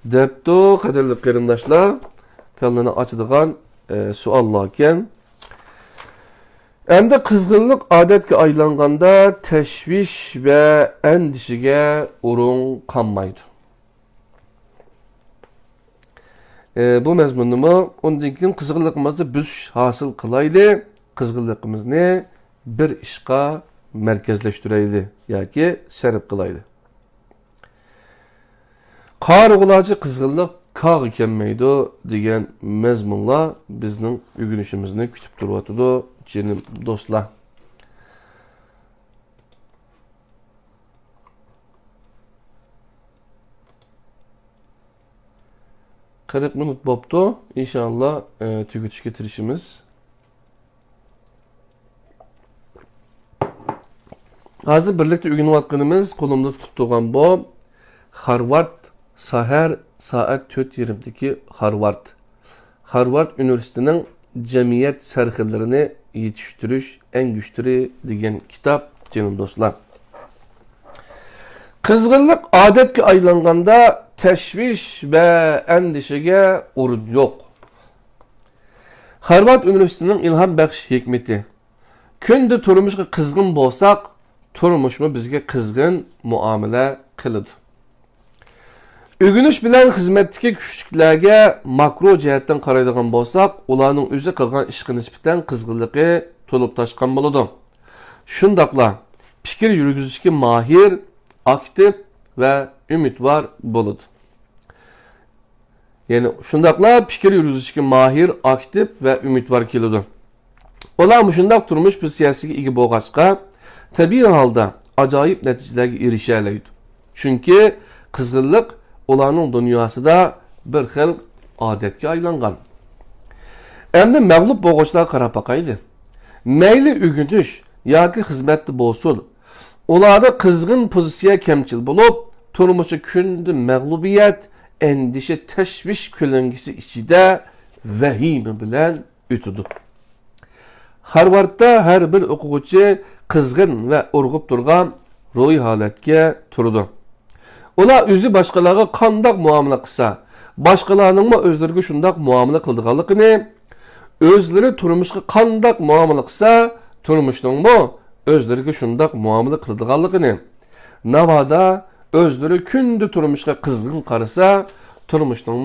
Depto qadirli qarindoshlar, kallani ochadigan savollar ekan. Endi qizg'inlik odatga aylanganda tashvish va andishiga o'rin qolmaydi. Bu mazmunni ondan keyin qizg'inligimizni biz hosil qilayli, qizg'inligimizni bir ishga markazlashtirayli yoki sarf qilayli. Qarg'ularcha qizg'inlik qog' ekanmaydi degan mazmunlar bizning o'rganishimizni kutib turyapti, jinim do'stlar. 40 minut bo'pti. İnşallah tugutishga tirishimiz. Hozir birlikda o'rganayotganimiz qo'limda tutib turgan bu Harvard sahar soat 4:20dagi Harvard Universitetining jamiyat sarxillerini yetiştirish eng güçlü degan kitob, jinim do'stlar. Qizg'inlik odatga aylanganda tashvish va andishiga o'rin yo'q. Harvard Universitetining ilhom baxsh hikmati. Kunda turmushga qizg'in bo'lsak, turmushmi bizga qizg'in muomala qiladi. O'rganish bilan xizmatdagi kuchliklarga makro jihatdan qaraydigan bo'lsak, ularning o'zi qilgan ishga nisbatan qizg'inligi to'lib toshgan bo'ladi. Shundaqla fikr yurgizishga mahir, aktiv ve umidvar bo'ladi. Yani shundaqla fikr yurgizishga mahir, aktiv ve umidvar keladi. Ular shundaq turmush pozitsiyasiga ega bo'lg'achqa, tabiiy holda ajoyib natijalarga erisha oladi. Chunki qizg'inlik ularning dunyosida bir xil odatga aylangan. Endi mag'lub bo'lg'uchilarga qarab boqaylik. Mayli o'rganish yoki xizmatda bo'lsin, ularda qizg'in pozitsiya kamchil bo'lib, turmushi kunda mag'lubiyat, endişe, tashvish ko'langisi ichida vahima bilan o'tadi. Harvardda har bir o'quvchi qizg'in va urg'ib turgan ruhiy holatga turdi. Ular o'zi boshqalarga qanday muomala qilsa, boshqalarning o'zlariga shunday muomala qilganligini, o'zlari turmushga qanday muomala qilsa, turmushning o'zlariga shunday muomala qiladiganligini, navoda o'zlari kunda turmushga qizg'in qarasa, turmushning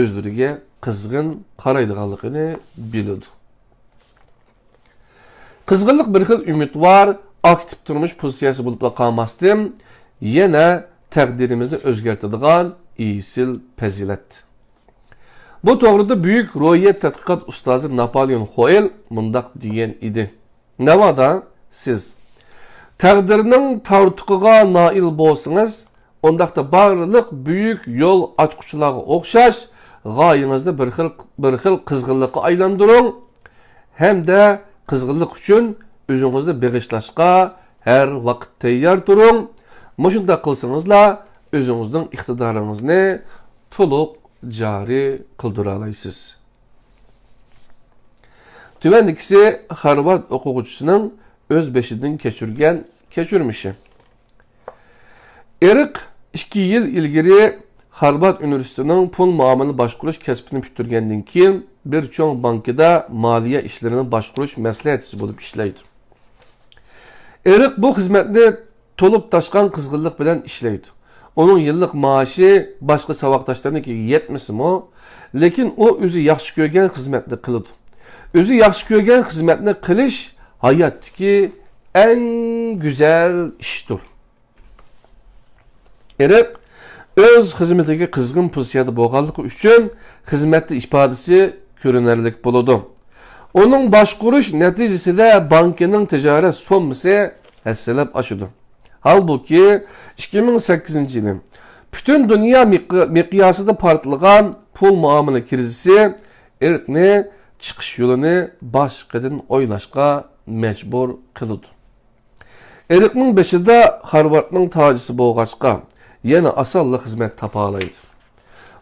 o'zlariga qizg'in qaraydiganligini biladi. Qizg'inlik bir xil umidvar, aktiv turmush pozitsiyasi bo'lib qolmasdan, yana taqdirimizni o'zgartiradigan isil fazilat. Bu to'g'rida buyuk ruhiyat tadqiqot ustozi Napoleon Hill mundaq degan edi. Navoda siz taqdirning tortiqiga nail bo'lsangiz, ondaqda barliq buyuk yo'l ochquchilarga o'xshash g'oyangizni bir xil qizg'inlikqa aylantiring hamda qizg'inlik uchun o'zingizni beg'ishlashga har vaqt tayyor turing. Mushunda qilsangizlar, o'zingizning iqtidoringizni to'liq joriy qildira olasiz. Tuvandikisi Harvard o'quvchisining o'z beshidan kechirgan kechirmishi. Eriq 2 yil ilgari Harvard Universitetining pul muomala boshqarish kasbini bitirgandan keyin bir cho'ng bankida moliya ishlarini boshqarish maslahatchisi bo'lib ishlaydi. Eriq bu xizmatni to'lib toshgan qizg'inlik bilan ishlaydi. Onun yillik maoshi boshqa saboqdoshlariga yetmasimi, lekin u o'zi yaxshi ko'rgan xizmatni qiladi. O'zi yaxshi ko'rgan xizmatni qilish hayotdagi eng go'zal ishdir. Eriq o'z xizmatiga qizg'in pozitsiyada bo'lganligi uchun xizmatning ifodasi ko'rinarli bo'ladi. Uning boshqarish natijasida bankining tijorat summasi hassalab oshadi. Halbuki 2008-yili butun dunyo miqyosida portlagan pul muomala krizisi Eriqni chiqish yo'lini boshqadan o'ylashga majbur qildi. Eriqning beshida Harvardning tojisi bo'lg'achqa yana osonli xizmat topa oladi.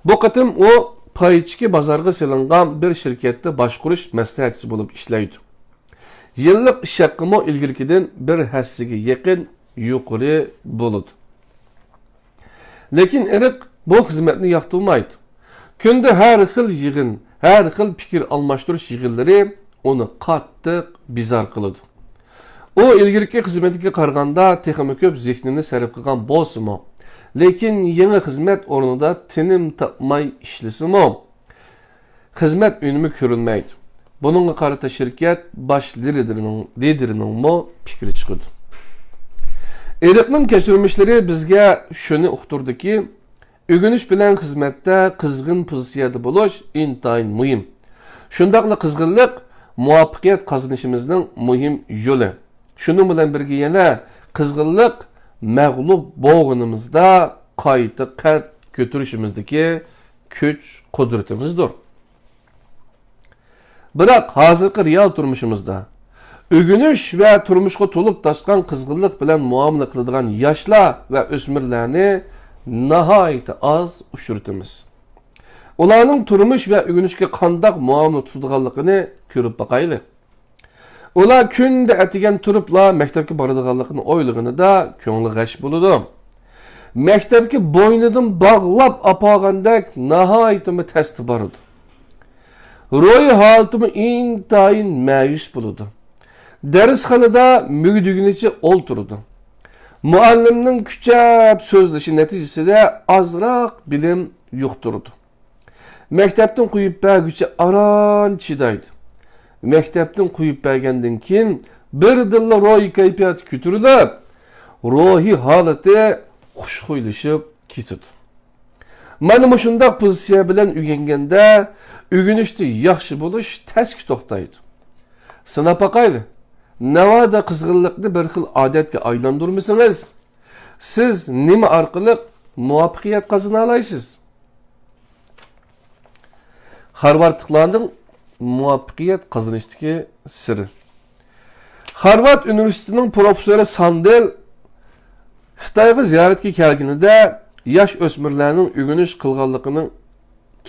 Bu qatim u paychiki bozorga solingan bir shirkatda boshqarish maslahatchisi bo'lib ishlaydi. Yillik ish haqimi ilgirkidan bir hassiga yaqin yuqori bo'ladi. Lekin Eriq bu xizmatni yoqtirmaydi. Kunda har xil yig'in, har xil fikr almashtirish yig'inlari uni qattiq bizar qiladi. U ilgirki xizmatiga qaraganda texmi ko'p zehnini sarf qilgan bo'lsa-mu, lekin yangi xizmat o'rnida tinim topmay ishlasimi, xizmat unumi ko'rilmaydi. Bununla qarata şirket baş liderining mo fikri chiqadi. Eriqning kechirmishleri bizga shuni uqtirdiki, o'g'inish bilan xizmatda qizg'in pozitsiyada bo'lish intayin muhim. Shundaqla qizg'inlik muvaffaqiyat qozonishimizning muhim yo'li. Shuning bilan birga yana qizg'inlik mag'lub bo'lganimizda qayta qad ko'tarishimizdagi kuch qudratimizdir. Biroq hozirgi real turmushimizda o'g'inish va turmushga to'lib toshgan qizg'inlik bilan muomala qiladigan yoshlar va o'smirlarni nihoyatda oz uchratamiz. Ularning turmush va o'g'inishga qanday muomala tutadiganligini ko'rib boqaylik. Ular kunda atigan turibla maktabga boradiganligini o'ylaganida ko'ngli g'ash bo'ladi. Maktabga bo'ynidan bog'lab apagandek nihoyatda tasti boradi. Ro'y holatimi intayin ma'yus bo'ladi. Darsxonada mugdugunicha o'ltirdi. Muallimning kuchab so'zlashi natijasida azroq bilim yo'qtirdi. Maktabdan qo'yib berguncha aron chidaydi. Maktabdan qo'yib bergandan keyin birdilla ro'y kayfiyati ko'tarilib, ruhiy holati xushxo'ylashib ketadi. Mana shunday pozitsiya bilan o'rganganda o'g'inishda yaxshi bo'lish tasga to'xtaydi. Sinab boqayli. Navada qizg'inlikni bir xil odatga aylantirmasangiz, siz nima orqali muvaffaqiyat qozona olasiz? Harvardliklarning muvaffaqiyat qozonishdagi siri. Harvard universitetining professori Sandel Xitoyga ziyoratga kelganida yosh o'smirlarning o'g'inish qilganligining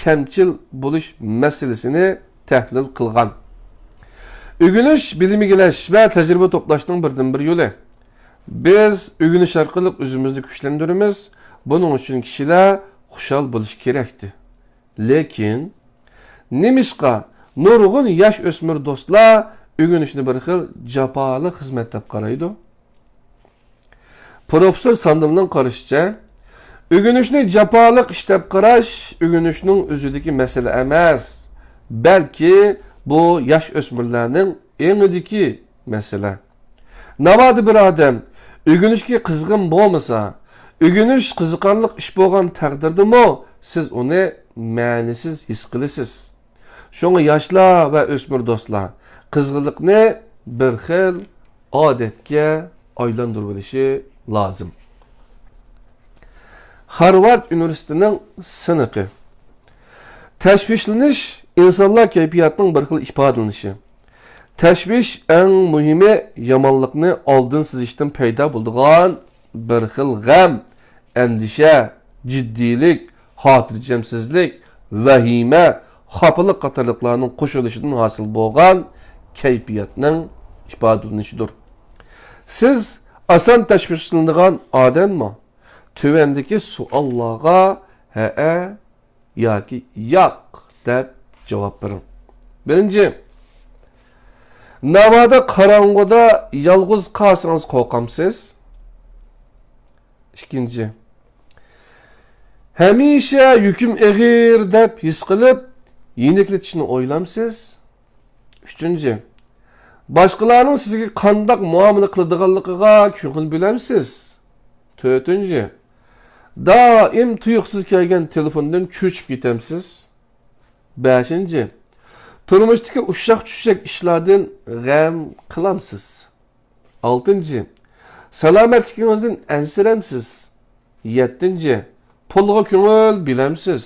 kamchil bo'lish masalasini tahlil qilgan. O'g'inish bilim egallash va tajriba to'plashning birdan-bir yo'li. Biz o'g'inish orqali o'zimizni kuchlantiramiz. Buning uchun kishilar xushal bo'lish kerakdi. Lekin nemishqa nurg'un yosh o'smir do'stlar o'g'inishni bir xil jafoli xizmat deb qaraydi. Professor Sandelning qarashicha, o'g'inishni jafoliq ish deb qarash o'g'inishning o'zidagi masala emas, balki bu yosh o'smirlarning engidagi masala. Navodi bir odam o'g'inishga qizg'in bo'lmasa, o'g'inish qiziqarli ish bo'lgan taqdirdami, siz uni ma'nisiz his qilasiz. Shunga yoshlar va o'smir do'stlar qizg'inlikni bir xil odatga aylantirib olishi lozim. Harvard universitetining siniqi. Tashvishlanish insonlar kayfiyatining bir xil ifodalanishi. Tashvish eng muhimi yomonlikni oldin sezishdan paydo bo'ladigan bir xil g'am, andisha, jiddiylik, xotirjamsizlik, vahima, xafalik qatorliqlarning qo'shilishidan hosil bo'lgan kayfiyatning ifodalanishidir. Siz asan tashvishlanadigan odammi? Tuvandagi savollarga ha yoki yo'q deb javob bering. Birinchi, navoda qorong'uda yolg'iz qolsangiz qo'rqamsiz? Ikkinchi, hamisha yukim og'ir deb his qilib yeniklatishni o'ylamsiz? Uchinchi, boshqalarning sizga qanday muomala qiladiganligiga ko'ngil bilamsiz? To'rtinchi, doim tuyuqsiz kelgan telefondan cho'chib ketamsiz? Beshinchi, turmushdagi ushshaq-tushshaq ishlardan g'am qilamsiz? Oltinchi, salomatligingizdan ansiramsiz? Yettinchi, pulga ko'ngil bilamsiz?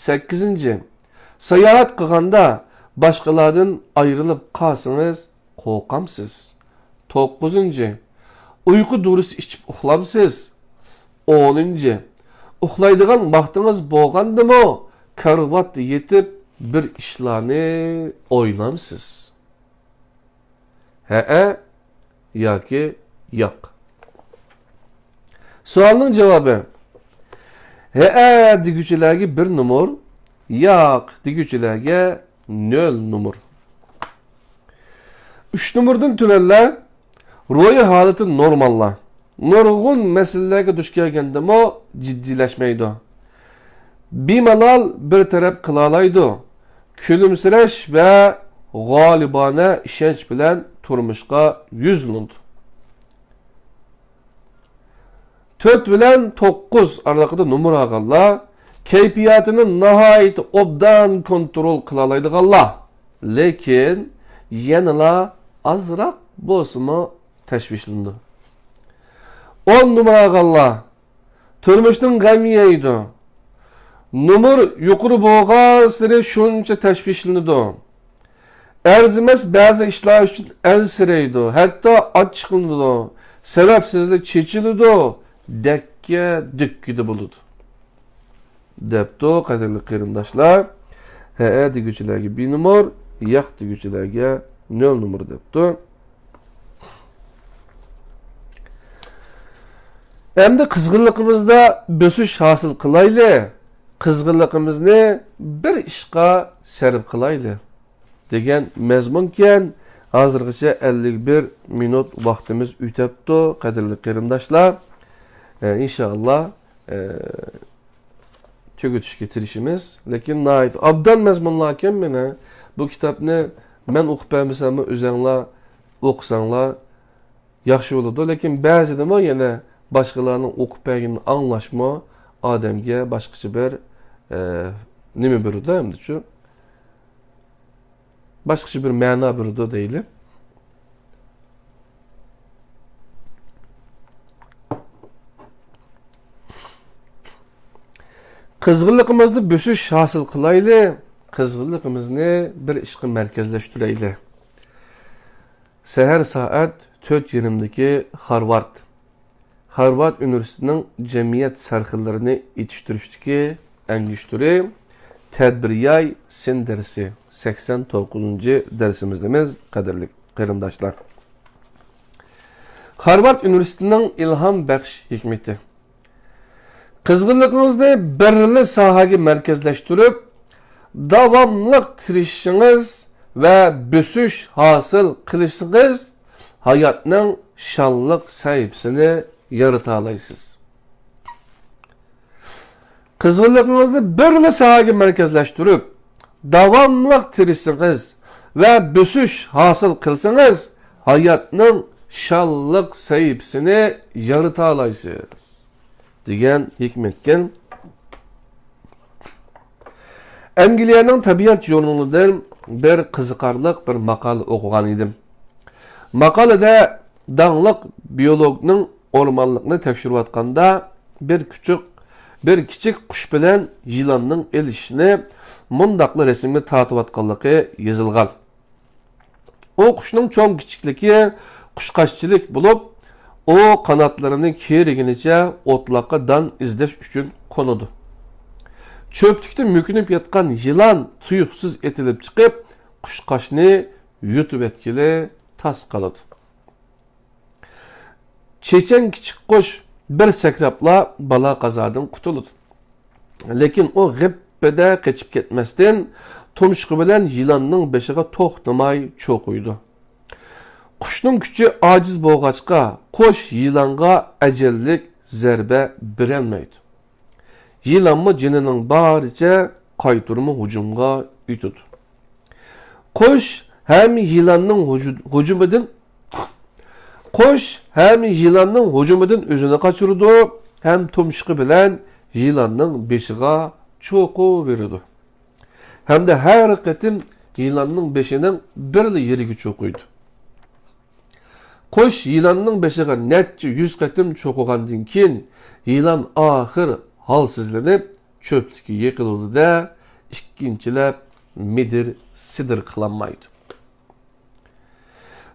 Sakkizinchi, sayohat qilganda boshqalardan ayrilib qolsangiz qo'rqamsiz? To'qqizinchi, uyqu dorisi ichib uxlamsiz? 10. Uxlaydigan vaqtingiz bo'lgandimi, karvatda yetib bir ishlarni o'ylamsiz? Ha yoki yo'q. Savolning javobi: He digüçülerge 1 numur, yak digüçülerge 0 numur. 3 numurdan tünelle ruhi haleti normalla. Nurgun meselelerge duş gelgende mo ciddileşmeydi. Bimalal bir taraf kılalaydı. Külümsüreş ve galibane işenç bilen turmuşka yüzlündü. 4 bilen 9 aralığında numur ağalla, keyfiyatını nahayet obdan kontrol kılalaydı galla. Lekin yanıla azrak bosunu teşvişlindi. 10 numara ağalla, turmuştun gamiyeydi. Numur yukarı boğaz sire şunca teşvişlindi. Erzimes bazı işler için el sireydi. Hatta aç çıkındı. Sebepsizlik çeçildi. Dekke dükküdü buludu. Depto kaderli kırımdaşlar. He digüçülerge 1 numur, yak digüçülerge 0 numur depto. Hem de kızgınlıkımızda bösüş hasıl kılaylı. Kızgınlığımızı bir işqa serip kılaylı. Degen mezmunken hazırgıça 51 minut vaktimiz ütepti. Kaderli kırımdaşlar. İnşallah tügütüş getirişimiz. Lekin nait abdan mezmunlarken mene bu kitapni men okup vermesem özenla okusanlar yaxşı olurdu. Lekin bazı da yine başkalarının okup vergini anlaşma ademge başkaça bir nime bürüdü hem de şu başkaça bir mana bürüdü değil. Kızgınlığımızda bösüş hasıl kılaylı, kızgınlığımızı bir işqi merkezleştireyli. Seher saat 4:20'deki Harvard Üniversitesi'nin cemiyet sarkıllarını yetiştirişteki engiştiri tedbiriyay sin dersi 89. dersimizimiz kaderli kırımdaşlar. Harvard Üniversitesi'nin ilham bəxş hikmeti. Kızgınlığınızı belirli sahaya merkezleştirip davamlılık tirişiniz ve büsüş hasıl kılışınız hayatının şanlılık sahipsini yaratalaysınız. Kızgınlığınızı belirli sahaya merkezleştirip davamlılık tirişiniz ve büsüş hasıl kılışınız hayatının şanlılık sahipsini yaratalaysınız. Digen hikmetken Angliyaның tabiat jurnalidan bir qiziqarli bir maqala o'qigan edim. Maqalada dаңlıq biologning o'rmonlikni tekshirayotganda bir kichik qush bilan yılanning elishini mundaqli rasmga tortayotganligi yozilgan. O qushning cho'ng kichikligi qushqashchilik bo'lib, o kanatlarını keriginice otlakka dan izleş üçün konudu. Çöptükte mükünüp yatkan yılan tuyuksuz etilip çıkıp kuşkaşını yutup etkili tas kaladı. Çeçen küçük kuş bir sekrapla bala kazadan kutuludu. Lekin o gıbbede geçip ketmezden tomuşku bilen yılanның beşiğe toxtamay çoğuydu. Kuşның küçü aciz boğaçqa, qoş yılanğa əcellik zərbə birənməydi. Yılanmı cininin baricə qayturmu hücumğa ütüdü. Qoş həm yılanның hücumudun özünü qaçırdı, həm tomuşqı bilən yılanның beşiğe çoğu verirdi. Həm də hər qətim yılanның beşinin birli yerigi çoğuydu. Qoş yılanның beşiğe netçe 100 qatim çoğuğandan keyin yılan ahir halsizlenip çöptiki yıkıldı da ikkinchilab midir sidir qılanmaydı.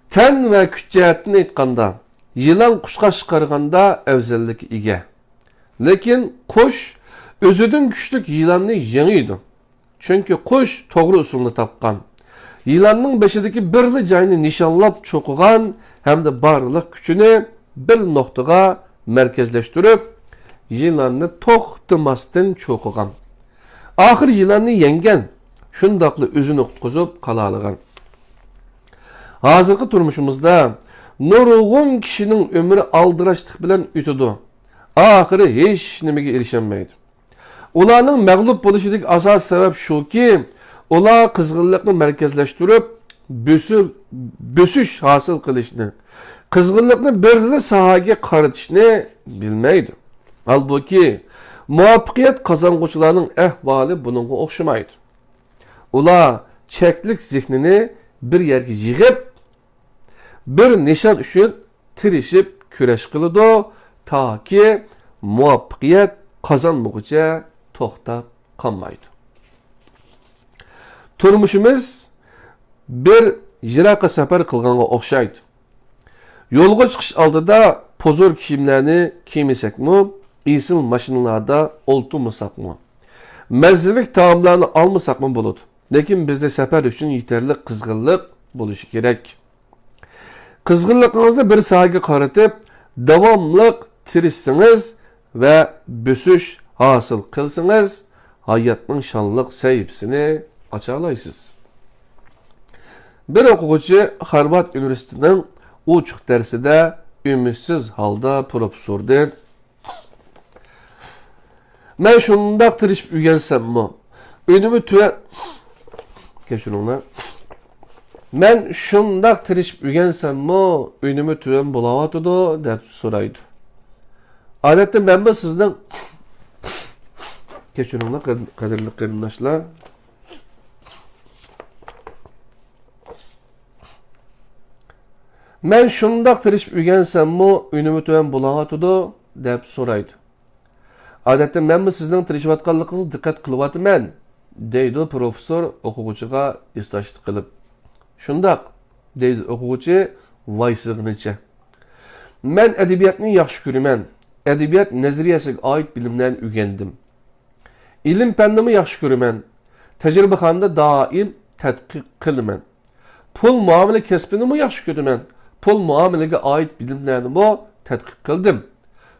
Ten ve kuch jihatini aytganda yılan qushqa chiqarganda afzallikka ega. Lekin qush o'zidan kuchlik yılanni yengiydi. Chunki qush to'g'ri usulni topgan. Yılanның beshidagi birli joyni nishonlab cho'qigan hamda barliq kuchini bir nuqtaga merkezleştirip yılanni to'xtamasdan cho'qigan. Oxir yılanni yengan, shundoqli o'zini qutqizib qolalagan. Hozirgi turmushimizda nurg'un kishining umri aldirashlik bilan o'tadi. Oxiri hech nimaga erisholmaydi. Ularning mag'lub bo'lishidagi asosiy sabab shuki, ular qizg'inlikni markazlashtirib, bo'sish hosil qilishni, qizg'inlikni birli sohaga qaratishni bilmaydi. Halbuki, muvaffaqiyat qozonuvchilarning ahvoli buningga o'xshamaydi. Ular cheklik zihnini bir yerga yig'ib, bir nishon uchun tirishib kurash qiladi, toki muvaffaqiyat qozonmoqcha to'xtab qolmaydi. Turmushimiz bir yiroqqa safar qilganga o'xshaydi. Yo'lga chiqish oldida pozor kiyimlarni kiymasakmi, isil mashinalarda o'ltirmasakmi, mazzilik taomlarni olmasakmi bo'ladi. Lekin bizda safar uchun yetarli qizg'inlik bo'lishi kerak. Qizg'inligingizni bir sohaga qaratib, davomli tirishsangiz va bo'sish hosil qilsangiz, hayotning shonliq sayfisini ocha olasiz. Bir o'quvchi Harvard universitetining ochiq darsida umidsiz holda professordir. Men shundoq tirishib o'rgansammi, unimi tuya kechiringlar. Men shundoq tirishib o'rgansammi, unimi tuyan bo'layotdi deb so'raydi. Odatda men bu sizning kechiringlar qadrli qarindoshlar. Men shundoq tirishib o'rgansammi, unimi tuyan bo'layotdi deb so'raydi. Odatda men sizning tirishayotganligingizni diqqat qilyapman, deydi professor o'quvchiga islashlik qilib. Shundoq, deydi o'quvchi voysig'inicha. Men adabiyotni yaxshi ko'raman. Adabiyot nazariyasiga oid bilimlarni o'rgandim. Ilm fannini yaxshi ko'raman. Tajribaxonada doim tadqiq qilaman. Pul muomala kasbini yaxshi ko'raman. Pul muomalaga oid bilimlarni tadqiq qildim.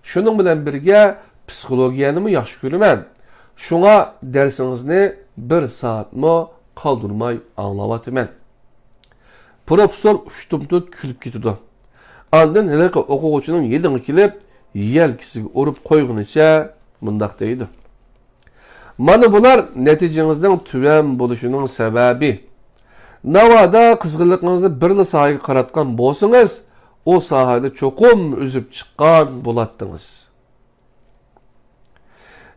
Shuning bilan birga psixologiyani yaxshi ko'raman. Shunga darsingizni 1 soatmi qoldirmay anglayapman. Professor ushtumtut kulib ketdi. Ondan haliqa o'quvchining yedinga kelib, yelkisiga urib qo'ygunicha mundaq deydi. Mana bular natijangizning tuvan bo'lishining sababi. Navada qizg'inligingizni birli sohaga qaratgan bo'lsangiz, o sohada cho'qim o'zib chiqqan bo'ladingiz.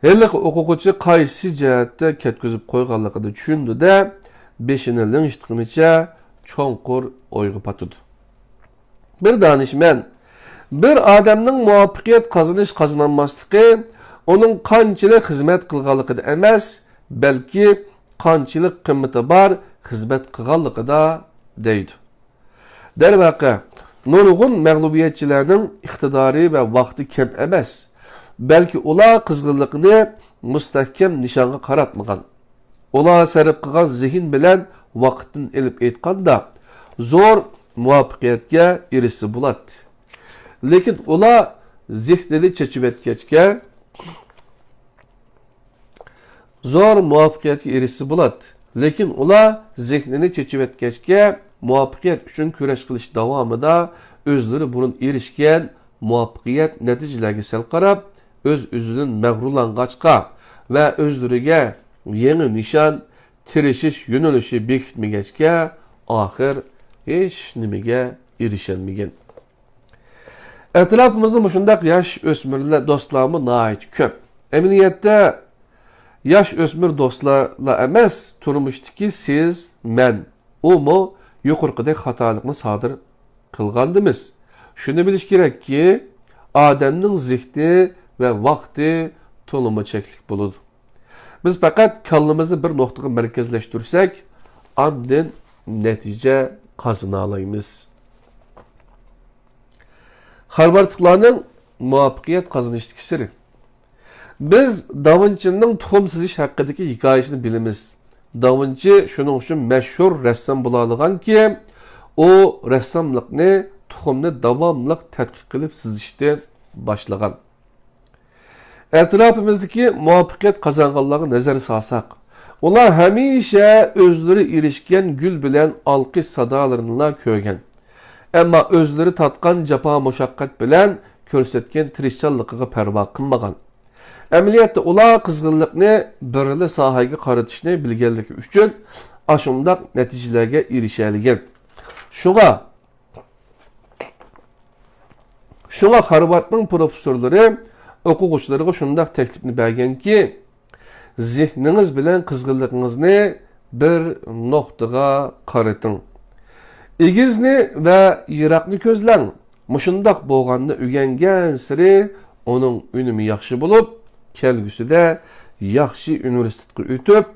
Haliqa o'quvchi qaysi jihatda ketkizib qo'yganligini tushundida, beshini lingishtirganicha cho'nqur o'yga patadi. Bir danishman bir odamning muvaffaqiyat qozonolmasligi uning qanchalik xizmat qilganligida emas, balki qanchalik qimmati bor xizmat qilganligida deydi. Darvaqa, nurg'un mag'lubiyatchilarning iqtidori va vaqti kam emas, balki ular qizg'inlikni mustahkam nishonga qaratmagan. Ular sarf qilgan zehn bilan vaqtdan elib aytganda zo'r muvaffaqiyatga erishsa bo'ladi. Lekin ular zehnini chechib etgachga zo'r muvaffaqiyatga erishsa bo'ladi. Lekin ular zehnini chechib etgachga muvaffaqiyat uchun kurash qilish davomida o'zlari burun erishgan muvaffaqiyat natijalariga sal qarab, o'z-o'zidan mag'rurlangachqa va o'zlariga yangi nishon tirishish yo'nalishi bekitmagachga oxir hech nimaga erisholmagan. Etrafimizda shunday yosh o'smirlar do'stlarimiz nihoyat ko'p. Amaliyotda yosh o'smir do'stlarlar emas, turmushdagi siz, men, umu yuqorqidek xatolikni sodir qilgandimiz. Shuni bilish kerakki, odamning zehni va vaqti to'limi cheklik bo'ladi. Biz faqat kallamizni bir nuqtaga markazlashtirsak, andin natija qozona olamiz. Harvardliklarning muvaffaqiyat qozonishdagi siri. Biz Da Vinci'ning tuxum sizish haqidagi hikoyasini bilamiz. Da Vinci shuning uchun mashhur rassom bo'ladiganki, u rassomlikni tuxumni davomli tadqiq qilib sizishni boshlagan. Etrafımızdaki muvaffaqiyat kazanganlarga nazar salsak, ular hamisha o'zlari erishgan gul bilan alqish sadolarini ko'rgan. Ammo o'zlari tatgan jafo mushaqqat bilan ko'rsatgan tirishchanligiga parvo qilmagan. Amaliyotda ular qizg'inlikni birli sohaga qaratishni bilganligi uchun ashundaq natijalarga erishalgan. Shunga Harvardning professorlari o'quvchilariga shundaq taklifni berganki, zihningiz bilan qizg'inligingizni bir nuqtaga qarating. Egizni va yiroqni ko'zlang. Mushundaq bo'lganda o'rgangan siri uning unumi yaxshi bo'lib, kelgusida yaxshi universitetga o'tib,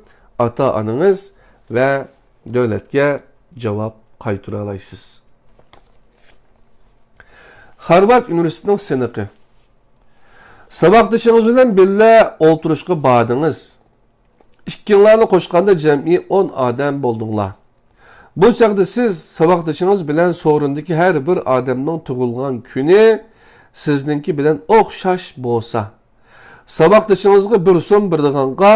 ota-onangiz va davlatga javob qaytara olasiz. Harvard universitetining siniqi. Saboqdoshingiz bilan birga o'tirishga bordingiz. Ikkingizni qo'shganda jami 10 odam bo'ldinglar. Bu chaqda siz saboqdoshingiz bilan so'rindagi har bir odamning tug'ilgan kuni sizningki bilan o'xshash bo'lsa, saboqdoshingizga 1 so'm berganga,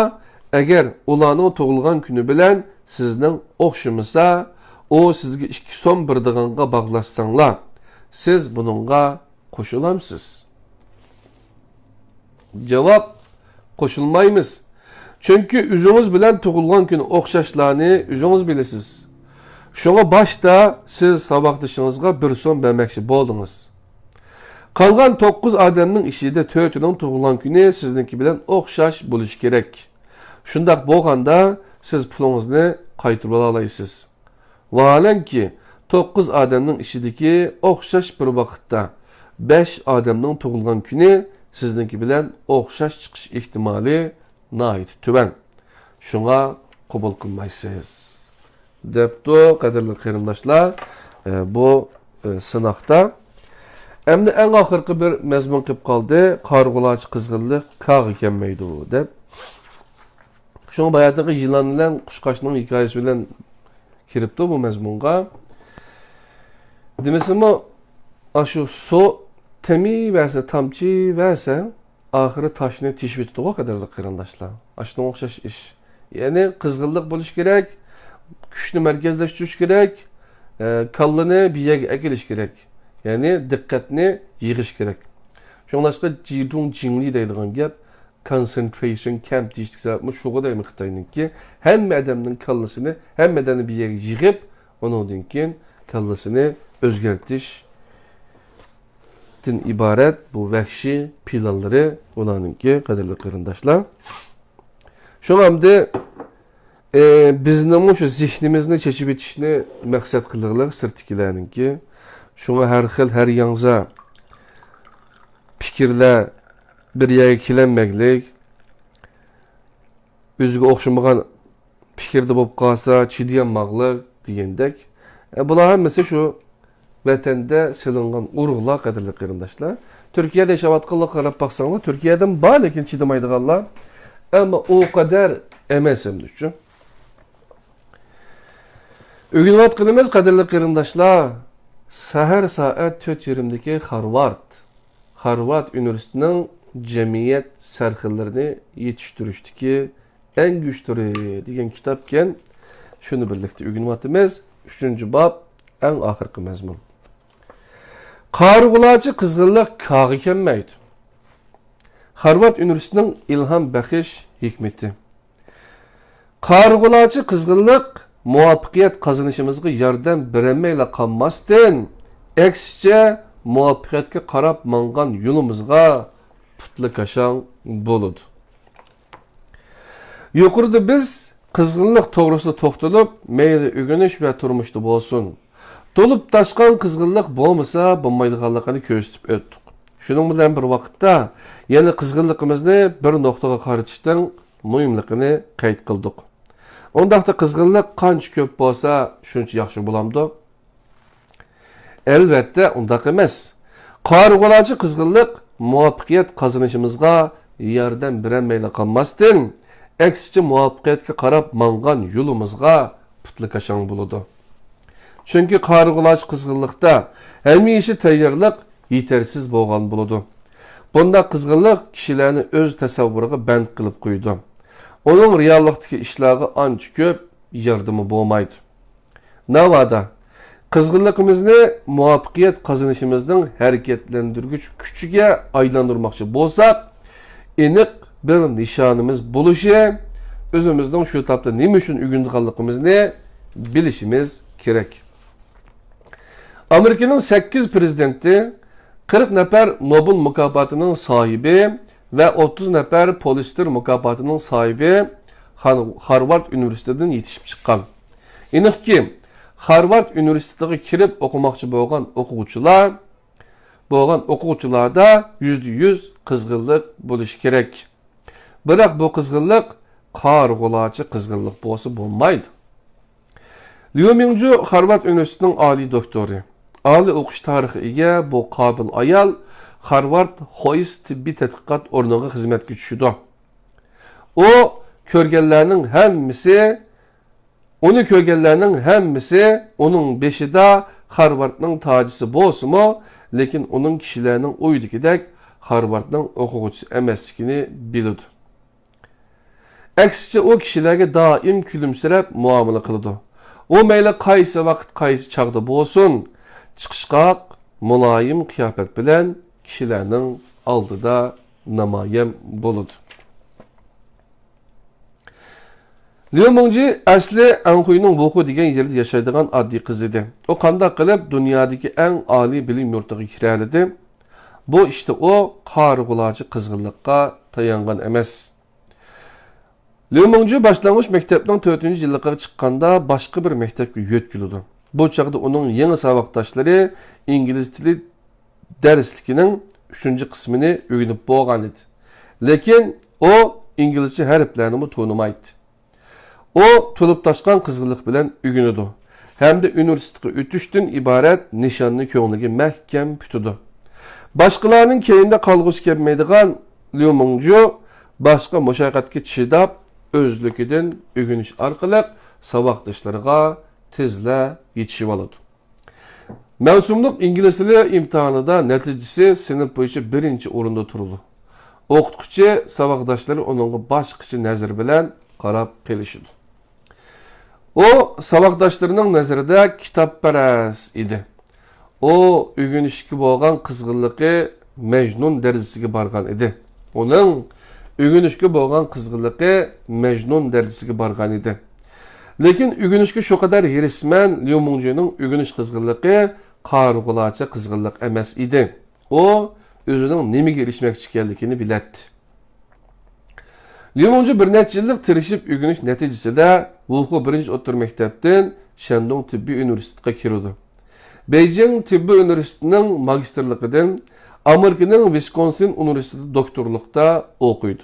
agar ularning tug'ilgan kuni bilan sizning o'xshamasa, o sizga 2 so'm berganga bog'lashsanglar, siz buningga qo'shilamsiz? Javob: qo'shilmaymiz. Chunki o'zingiz bilan tug'ilgan kuni o'xshashlarni o'zingiz bilasiz. Şuna başta siz saboqdoshingizga 1 so'm bermoqchi bo'ldingiz. Qolgan 9 odamning ishida 4'ning tug'ilgan kuni sizniki bilan o'xshash bo'lishi kerak. Shundaq bo'lganda siz pulingizni qaytarib olasiz. Vaholanki 9 odamning ishidagi o'xshash bir vaqtda 5 odamning tug'ilgan kuni sizniki bilan o'xshash chiqish ehtimoli nihoyat tuban. Shunga qabul qilmaysiz. Depto qadrli qarindoshlar, bu sınaqda endi eng oxirgi bir mazmun qilib qoldi. Qarg'ulachi qizg'inlik qaq ekanmaydi deb. Shunga bayatdagi yılan bilan qushqochning hikoyasi bilan kiribdi bu mazmunga. Demasimi, shu su temi versa, tamchi versa, oxiri toshni teshib o'tadi qadrli qarindoshlar. Shunga o'xshash ish. Ya'ni qizg'inlik bo'lish kerak. Güçlü merkezleştiriş gerek, kallını bir yere ekiliş gerek. Yani dikkatini yığış gerek. Şunlaşka jirung jingli deyilgan gap, concentration camp deyiştik zaten şu kadar mı Xitayning ki, hem adamның kallasını, hem adamı bir yere yığıp, onun keyin kallasını özgertishden ibaret bu vahşi planları olanın ki, qadrli qarindoshlar. Şunamda bizning shu zihnimizni chechib etishni maqsad qilganlar sirtikilarninki. Shunga har xil, har yangi fikrlar bir yerga kelinmaklik, o'ziga o'xshamagan fikrda bo'lib qolsa, chidayolmaqlik degandek. Bular hammasi shu vatanda silingan urug'lar, qadrli qarindoshlar. Turkiyada yashayotganlar qarab baqsanglar, Turkiyadan bor lekin chidamaydiganlar, ammo o qadar emas endi uchun. Ögünvatqınımız qadrli qarindoshlar, sahar soat 4:20dagi Harvard Universitetining jamiyat sarxillarini yetishtirishdagi eng güçlü degan kitobken shuni birlikda o'rganyapmiz. 3-bob, eng oxirgi mazmun. Qarg'ulachi qizg'inlik qaq ekanmaydi. Harvard Universitetining ilhom baxsh hikmati. Qarg'ulachi qizg'inlik muvaffaqiyat qozonishimizga yordam bermayla qolmasdan, aksicha muvaffaqiyatga qarab mangan yo'limizga putli qashang bo'ladi. Yuqorida biz qizg'inlik to'g'risida to'xtalib, mayli o'rganish va turmushda bo'lsin, to'lib tashqan qizg'inlik bo'lmasa bo'lmaydiganligini ko'rsatib o'tdik. Shuning bilan bir vaqtda yana qizg'inligimizni bir nuqtaga qaratishdan muhimligini qayd qildik. Ondaqda qizg'inlik qancha ko'p bo'lsa, shuncha yaxshi bo'lamdi. Albatta, undaq emas. Qarg'ulachi qizg'inlik muvaffaqiyat qozonishimizga yordam bermayla qolmasdan, aksicha muvaffaqiyatga qarab mangan yo'limizga putli qashang bo'ladi. Chunki qarg'ulachi qizg'inlikda hamisha tayyorlik yetarsiz bo'lgan bo'ladi. Bunda kızgınlık kişilerini öz tasavvuruna band kılıp koydu. Onun reallıktaki işlerine anca köp yardımı bulmaydı. Navada kızgınlığımızı muvaffakiyet kazanışımızın hareketlendirici küçüge aylandırmakçı bolsak, enik bir nişanımız buluşu, özümüzden şu etapta neme üçün ügündükanlığımızı bilişimiz gerek. Amerika'nın 8 prezidenti, 40 nefer Nobel mükafatının sahibi ve 30 nefer Pulitzer mükafatının sahibi Harvard Üniversitesi'nden yetişip çıkan. Enik ki, Harvard Üniversitesi'ne kirip okumakçı boğan okuguçularda %100 kızgınlık buluş gerek. Bırak bu kızgınlık qarğılaçı kızgınlık bolsa bolmaydı. Liu Mingju Harvard Üniversitesi'nin ali doktoru. Ali okuş tarihi ega bu qabil ayal Harvard Hoyes tibbi tədqiqat ornuğa xizmət güçüdü. Onu körgənlərinin həmmisi onun beşida Harvard'ın tacısı bolsumu, lekin onun kişilərinin uydukidək Harvard'ın okugucusu emasligini bilirdi. Əksicə o kişilərə daim külümsirəb muamele qılıdı. O məylə qaysı vaqt qaysı çağda bolsun, çıxışqaq, mulayim qiyafət bilən kişilərinin aldıda namayəm boludu. Liu Mingju asli Anhuy'nun Wuhu degan yerdə yaşaydigan addi qız idi. O qandaq qilib dunyodagi eng oliy bilim yurtiga kiralidi. Bu işte o qarğılaçı qızğınlıqqa tayangan emas. Liu Mingju başlanmış mektepning 4-yilligiga chiqqanda başqa bir mektepga yo'tkildi. Bu chaqda uning yangi saboqdoshlari ingliz tili darsligining 3-qismini o'rganib bo'lgan edi. Lekin o inglizcha harflarni tonimaydi. O tulup taşkan kızgınlık bilen ügünüdü. Hem de üniversiteye ötüştün ibaret nişanlı köğünlüğü məhkəm pütüdü. Başkalarının keyinde kalgısı gelmeydiğen Liu Mingju başka müşakkatki çidap özlüküden ügünüş arkalık sabaqdaşlarına tezle yetişip alıdı. Mevsumluk İngiliz dili imtihanında neticesi sınıf boyunca birinci orunda turuldu. Okutukçu sabaqdaşları onun başqıcı nazar bilen qarab kelişidi. O sabaqdaşlarının nazarında kitapparast idi. O ügünüşki bolgan kızgınlığı Mecnun derecesiga bargan idi. Onun ügünüşki bolgan kızgınlığı Mecnun derecesiga bargan idi. Lekin ügünüşki şu kadar hirismen Liu Mingju'nun ügünüş kızgınlığı qarğılaçı kızgınlık emas idi. O özünün nimege erişmekçi ekanligini biletdi. Liu Mingju bir neçə yıllık tirişip ügünüş neticesinde Wuhu 1. Otur Mektepten Shandong Tibbi Üniversitesiga kirdi. Beijing Tibbi Üniversitesi'nin magisterligidan Amerika'nın Wisconsin Üniversitesi doktorlukta okuydu.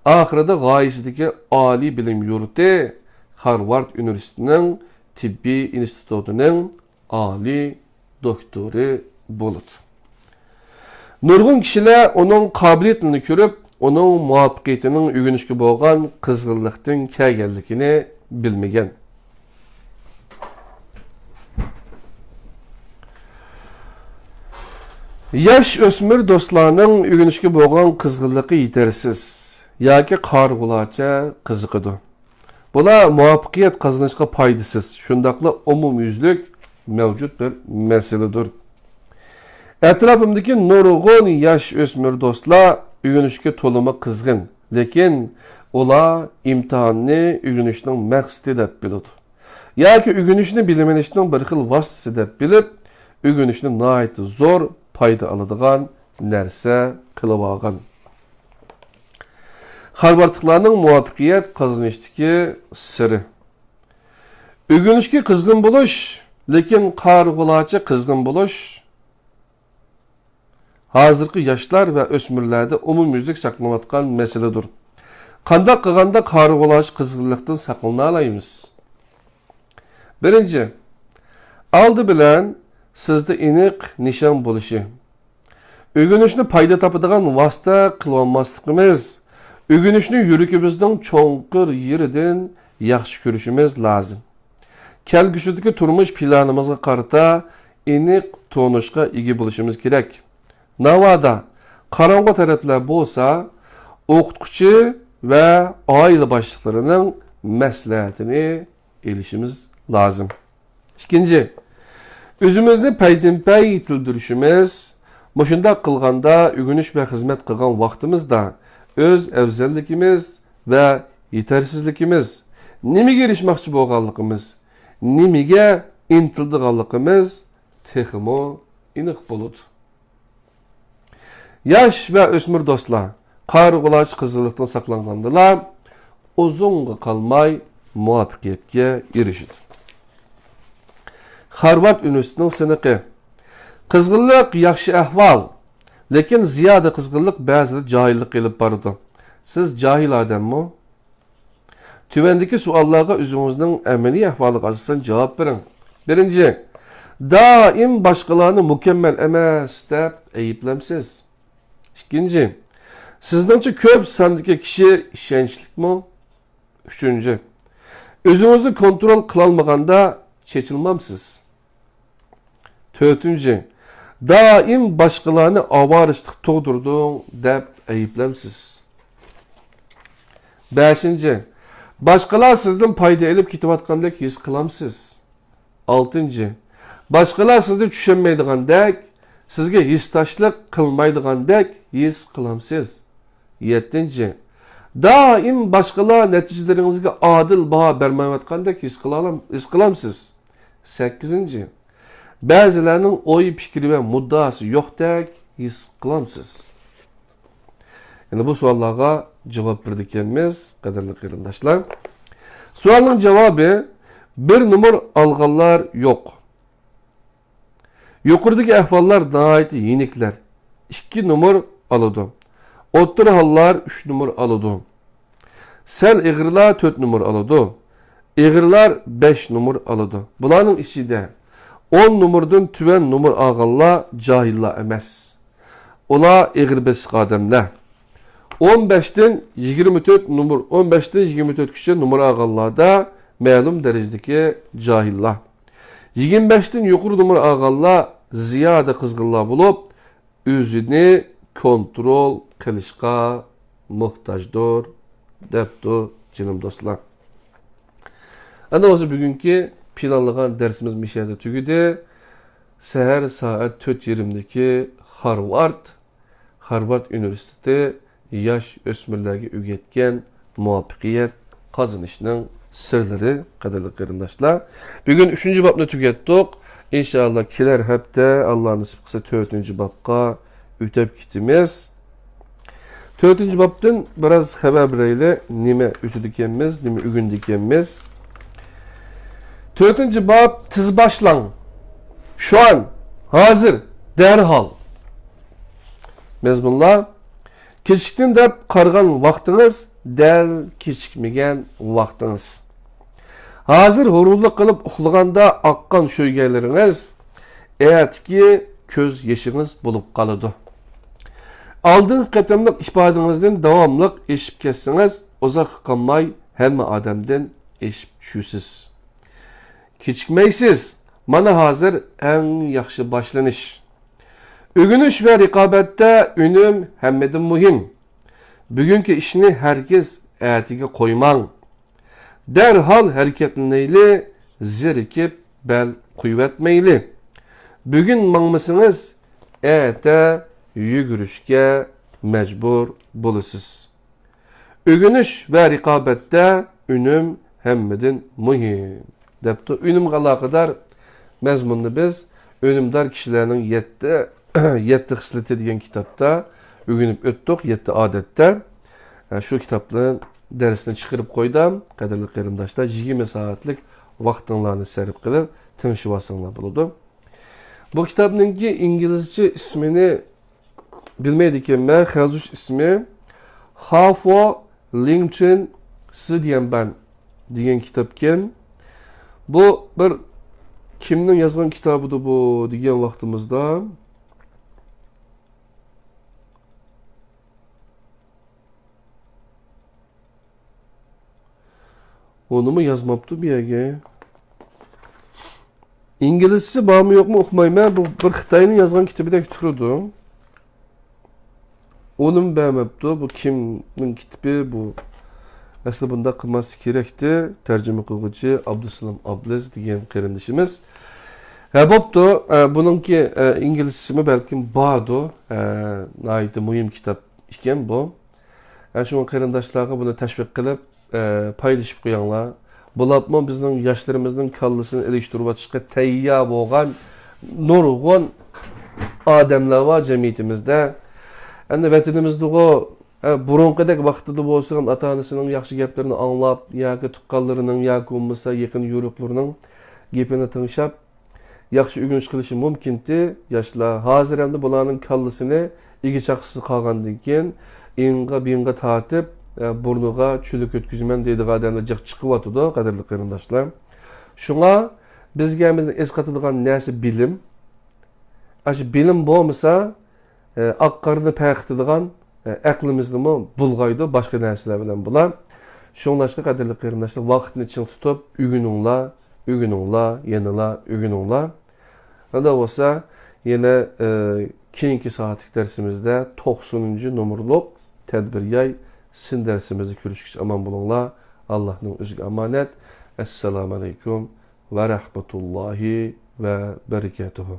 Ahirida g'oyasidagi oliy bilim yurti Harvard Üniversitesi'nin Tibbi institutining oliy doktori bo'ldi. Nurg'un kishilar onun qobiliyatini ko'rib, onun muvaffaqiyatining ügünüşki bo'lgan qizg'inlikdan kelganligini bilmagan. Yaş o'smir do'stlarning ügünüşki bo'lgan qizg'inligi yetarsiz yoki qarg'ulacha qiziqidi. Bular muvaffaqiyat qozonishga foydasiz, shundaqla umumyuzlik mavjud bir masaladir. Etrafımdaki nurg'un yaş o'smir do'stlar ügünüşki to'limi qizg'in, lekin ular imtihonni ügünüşning maqsadi deb biladi. Yoki ügünüşni bilmenishning bir xil vositasi deb bilib, ügünüşni nihoyat zo'r payda aladigan narsa qilib olgan. Harvardliklarning muvaffaqiyat qozonishdagi siri. Ügünüşki qizg'in bo'lish, lekin qarg'ulachi qizg'in bo'lish hozirgi yoshlar va o'smirlarda umumyuzlik saqlanayotgan masaladir. Qanday qilganda qarg'ulachi qizg'inlikdan saqlana olamiz? Birinchi, oldi bilan sizda aniq nishon bo'lishi. Ügünüşni payda topadigan vosita qilib olmasligimiz, ügünüşni yuragimizning cho'nqir yeridan yaxshi ko'rishimiz lozim. Kelgusidagi turmush planimizga qarata aniq tonishga ega bo'lishimiz kerak. Navada Qarangı taraflar bolsa, o'qituvchi va oila boshliqlarining maslahatini elishimiz lozim. İkinci, özümüzni paydinpay yetildirishimiz, mushunda qilganda o'rganish va xizmat qilgan vaqtimizda o'z afzalligimiz va yetarsizligimiz, nimaga erishmoqchi bo'lganligimiz, nimaga intildiganligimiz texmo aniq bo'ladi. Yosh va o'smir do'stlar, qarg'ulash qizillikdan saqlangandilar, uzunga qolmay muvaffaqiyatga erishdi. Harvard Üniversitesining siniqi. Qizg'inlik yaxshi ahvol, lekin ziyoda qizg'inlik ba'zida johillik qilib boradi. Siz johil odammi? Tuvandagi savollarga o'zingizning amaliy ahvoliga asosan javob bering. Birinchi, doim boshqalarni mukammal emas deb ayblamsiz. İkinci, sizningcha ko'p sondagi kishi ishonchlikmi? Uchinchi, o'zingizni kontrol qila olmaganda chechilmamsiz. To'rtinchi, doim boshqalarni ovorachilik tug'dirding deb ayblamsiz. Beshinchi, boshqalar sizdan foyda olib ketayotgandek his qilamsiz. Oltinchi, boshqalar sizni tushunmaydigandek, sizga histoshlik qilmaydigandek his qilamsiz. Yettinchi, doim boshqalar natijalaringizga adil baho bermayotgandek his qilamsiz. Sakkizinchi, ba'zilarning o'y fikri va muddaosi yo'qdek his qilamsiz. Yani bu savollarga javob berdik-miz, qadrli qarindoshlar. Savolning javobi: bir numar olganlar yo'q. Yuqoridagi ahvollar nihoyatda yeniklar. 2 numar oladi. O'rta hollar 3 numar oladi. Sel ig'irlar 4 numar oladi. Ig'irlar 5 numar oladi. Bularning ichida 10 numardan tuvan numar olganlar johillar emas. Ular ig'ir besiq odamlar. 15'ten 24 numar, 15'ten 24 kişi numara olganlarda ma'lum darajadagi johillar. 25'ten yuqori numara olganlar ziyoda qizg'inlar bo'lib, o'zini kontrol qilishga muhtojdir, debdi jinim do'stlar. Ana o'zi bugungi planlagan darsimiz mishada tugidi. Sahar soat 4:20dagi Harvard Üniversitesi yosh o'smirlarga o'rgatgan muvaffaqiyat qozonishning sirlari, qadrli qarindoshlar. Bugun 3-bobni tugatdik. İnşallah kelar hafta Alloh nasib qilsa 4-bobga o'tib ketamiz. 4-bobdan biroz xabar beraylik, nima o'tadiganmiz, nima o'rgandiganmiz. 4-bob tiz boshlang. Şu an, hozir, derhal. Mezmunlar, kechikdin deb qargan vaqtingiz dal kechikmagan vaqtingiz. Hozir hururlik qilib uxlaganda oqqan sho'yganlaringiz ertki ko'z yeshingiz bo'lib qoladi. Oldingi qatamliq ifodangizdan davomli eshib ketsangiz, uzoq qolmay hamma odamdan eshib tushasiz. Kechikmaysiz. Mana hozir eng yaxshi boshlanish. O'rganish va raqobatda unum hammadan muhim. Bugungi ishni hargiz ertaga qo'ymang. Derhal hareketleneyli, zirikip bel kuvvetmeyli. Bugün mangmısınız, ete yuguruşke mecbur bulursunuz. Ögünüş ve rikabette ünüm hemmedin muhim. Depti ünüm kadar mezmunlu biz önümdar kişilerinin yetti hisleti diyen kitapta ögünüp öttük, yetti adette. Yani şu kitapların dersini çıkarıp koydum. Qadrli qarindoshlar, 20 saatlik vaqtinlarni sarf qilib tinchib olsanglar bo'ladi. Bu kitobning inglizcha ismini bilmaydi ekanman. Hozir ismi How for LinkedIn Sidianban degan kitobkan. Bu bir kimning yozgan kitobidir bu degan vaqtimizda onu mu yazmaptı bir yerge? İngilizcesi var mı yok mu okumayım. Bu bir Xitay'ın yazgan kitabı da tuturdu. Onun beğenmepti. Bu kimnin kitibi bu? Aslında bunda kılması gerekti. Tercüme kılgıcı Abdüsselam Ablez diyen kardeşimiz. Boptu. Bununki İngiliz ismi belki Bado. Naydı mühim kitap iken bu. Şunun kardeşlerine bunu teşvik kılıp paylaşıp koyanlar. Bulapma bizning yaşlarımızın kallısını eleştirip açışqa tayyor bo'lgan nurg'un odamlar var cemiyetimizde. Endi vatanimizde o burunqidek vaqtida bo'lsa ham ota-onasining yaxshi gaplarini anglab, yoki tuqqanlarining yoki bo'lmasa yaqin yo'riqlarining gapini tinglab yaxshi o'rganish qilishi mumkinti. Yoshlar hozir endi bularning kallasini igi chaqsiz qolgandan keyin inga binga tortib burnuga çülük ötküzmen deydiği adamlar jiq chiqyapti, qadrli qarindoshlar. Shunga bizga esqatadigan narsa bilim. Aşı bilim bo'lmasa, aqqarni payqitadigan aqlimizni bulg'aydi, boshqa narsalar bilan bular. Shunlashqa qadrli qarindoshlar, vaqtni ching tutib, o'gininglar, yanala o'gininglar. Unda bo'lsa, yana keyingi soatlik darsimizda 90-numurluq tadbir yay sizin dersimizi görüşürüz. Aman bulunla. Allah'ın özgü emanet. Esselamu Aleyküm ve Rahmetullahi ve Berekatuhu.